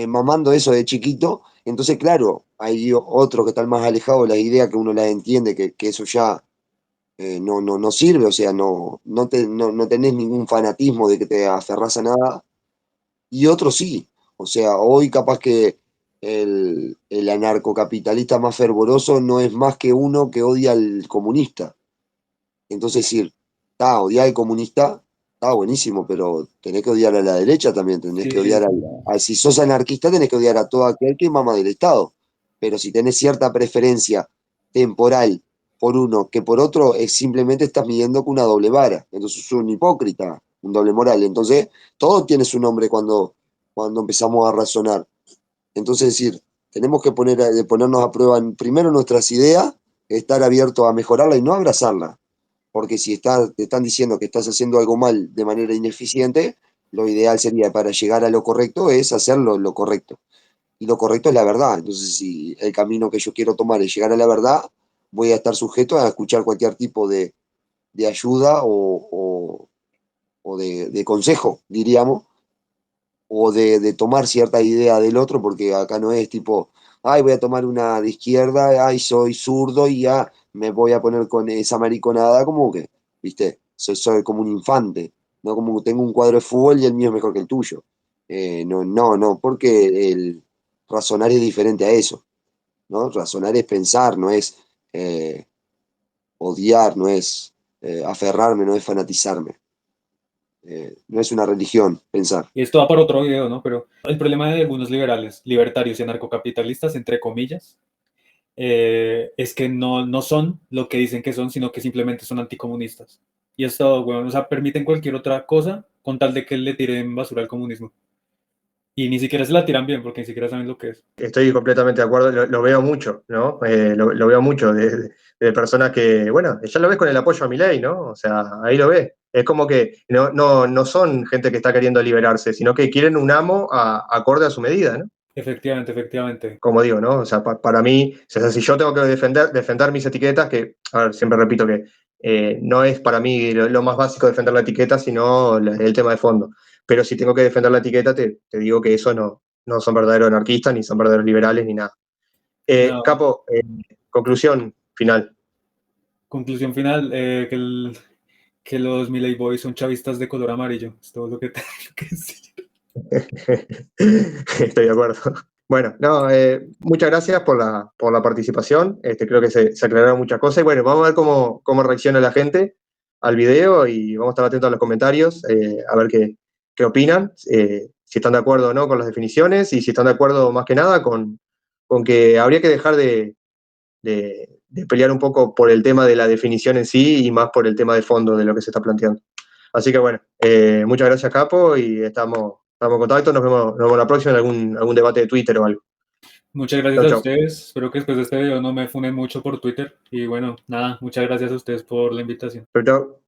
mamando eso de chiquito, entonces, claro, hay otros que están más alejados de las ideas que uno las entiende, que eso ya no sirve, o sea, no tenés ningún fanatismo de que te aferrás a nada, y otros sí. O sea, hoy capaz que el anarcocapitalista más fervoroso no es más que uno que odia al comunista. Entonces, decir, odiar al comunista, está buenísimo, pero tenés que odiar a la derecha también, tenés que Sí, odiar sí. si sos anarquista, tenés que odiar a todo aquel que mama del Estado. Pero si tenés cierta preferencia temporal por uno que por otro, es simplemente estás midiendo con una doble vara. Entonces sos un hipócrita, un doble moral. Entonces, todo tiene su nombre cuando empezamos a razonar. Entonces, es decir, tenemos que ponernos a prueba primero nuestras ideas, estar abiertos a mejorarla y no abrazarla. Porque si te están diciendo que estás haciendo algo mal de manera ineficiente, lo ideal sería para llegar a lo correcto es hacerlo lo correcto. Y lo correcto es la verdad. Entonces, si el camino que yo quiero tomar es llegar a la verdad, voy a estar sujeto a escuchar cualquier tipo de ayuda o de consejo, diríamos, o de tomar cierta idea del otro, porque acá no es tipo, ay, voy a tomar una de izquierda, ay, soy zurdo y ya me voy a poner con esa mariconada, como que, viste, soy como un infante, no como tengo un cuadro de fútbol y el mío es mejor que el tuyo. No, porque el razonar es diferente a eso, ¿no? Razonar es pensar, no es eh, odiar, no es aferrarme, no es fanatizarme. No es una religión pensar. Y esto va para otro video, ¿no? Pero el problema de algunos liberales, libertarios y anarcocapitalistas, entre comillas, es que no son lo que dicen que son, sino que simplemente son anticomunistas. Y esto, bueno, o sea, permiten cualquier otra cosa con tal de que le tiren basura al comunismo. Y ni siquiera se la tiran bien, porque ni siquiera saben lo que es. Estoy completamente de acuerdo, lo veo mucho, ¿no? Lo veo mucho de personas que, bueno, ya lo ves con el apoyo a Milei, ¿no? O sea, ahí lo ves. Es como que no son gente que está queriendo liberarse, sino que quieren un amo acorde a su medida, ¿no? Efectivamente, efectivamente. Como digo, ¿no? O sea, para mí, o sea, si yo tengo que defender mis etiquetas, que, a ver, siempre repito que no es para mí lo más básico defender la etiqueta, sino el tema de fondo. Pero si tengo que defender la etiqueta, te digo que eso no son verdaderos anarquistas, ni son verdaderos liberales, ni nada. No, Capo, conclusión final. conclusión final, que los Milei Boys son chavistas de color amarillo. Es todo lo que tengo que decir. Estoy de acuerdo. Bueno, no, muchas gracias por la participación. Creo que se aclararon muchas cosas. Y bueno, vamos a ver cómo reacciona la gente al video y vamos a estar atentos a los comentarios, a ver qué opinan, si están de acuerdo o no con las definiciones y si están de acuerdo más que nada con que habría que dejar de pelear un poco por el tema de la definición en sí y más por el tema de fondo de lo que se está planteando. Así que bueno, muchas gracias, Capo, y estamos en contacto. Nos vemos la próxima en algún debate de Twitter o algo. Muchas gracias Chau, a chau. ustedes. Espero que después de este video no me funen mucho por Twitter. Y bueno, nada, muchas gracias a ustedes por la invitación. Chau, chau.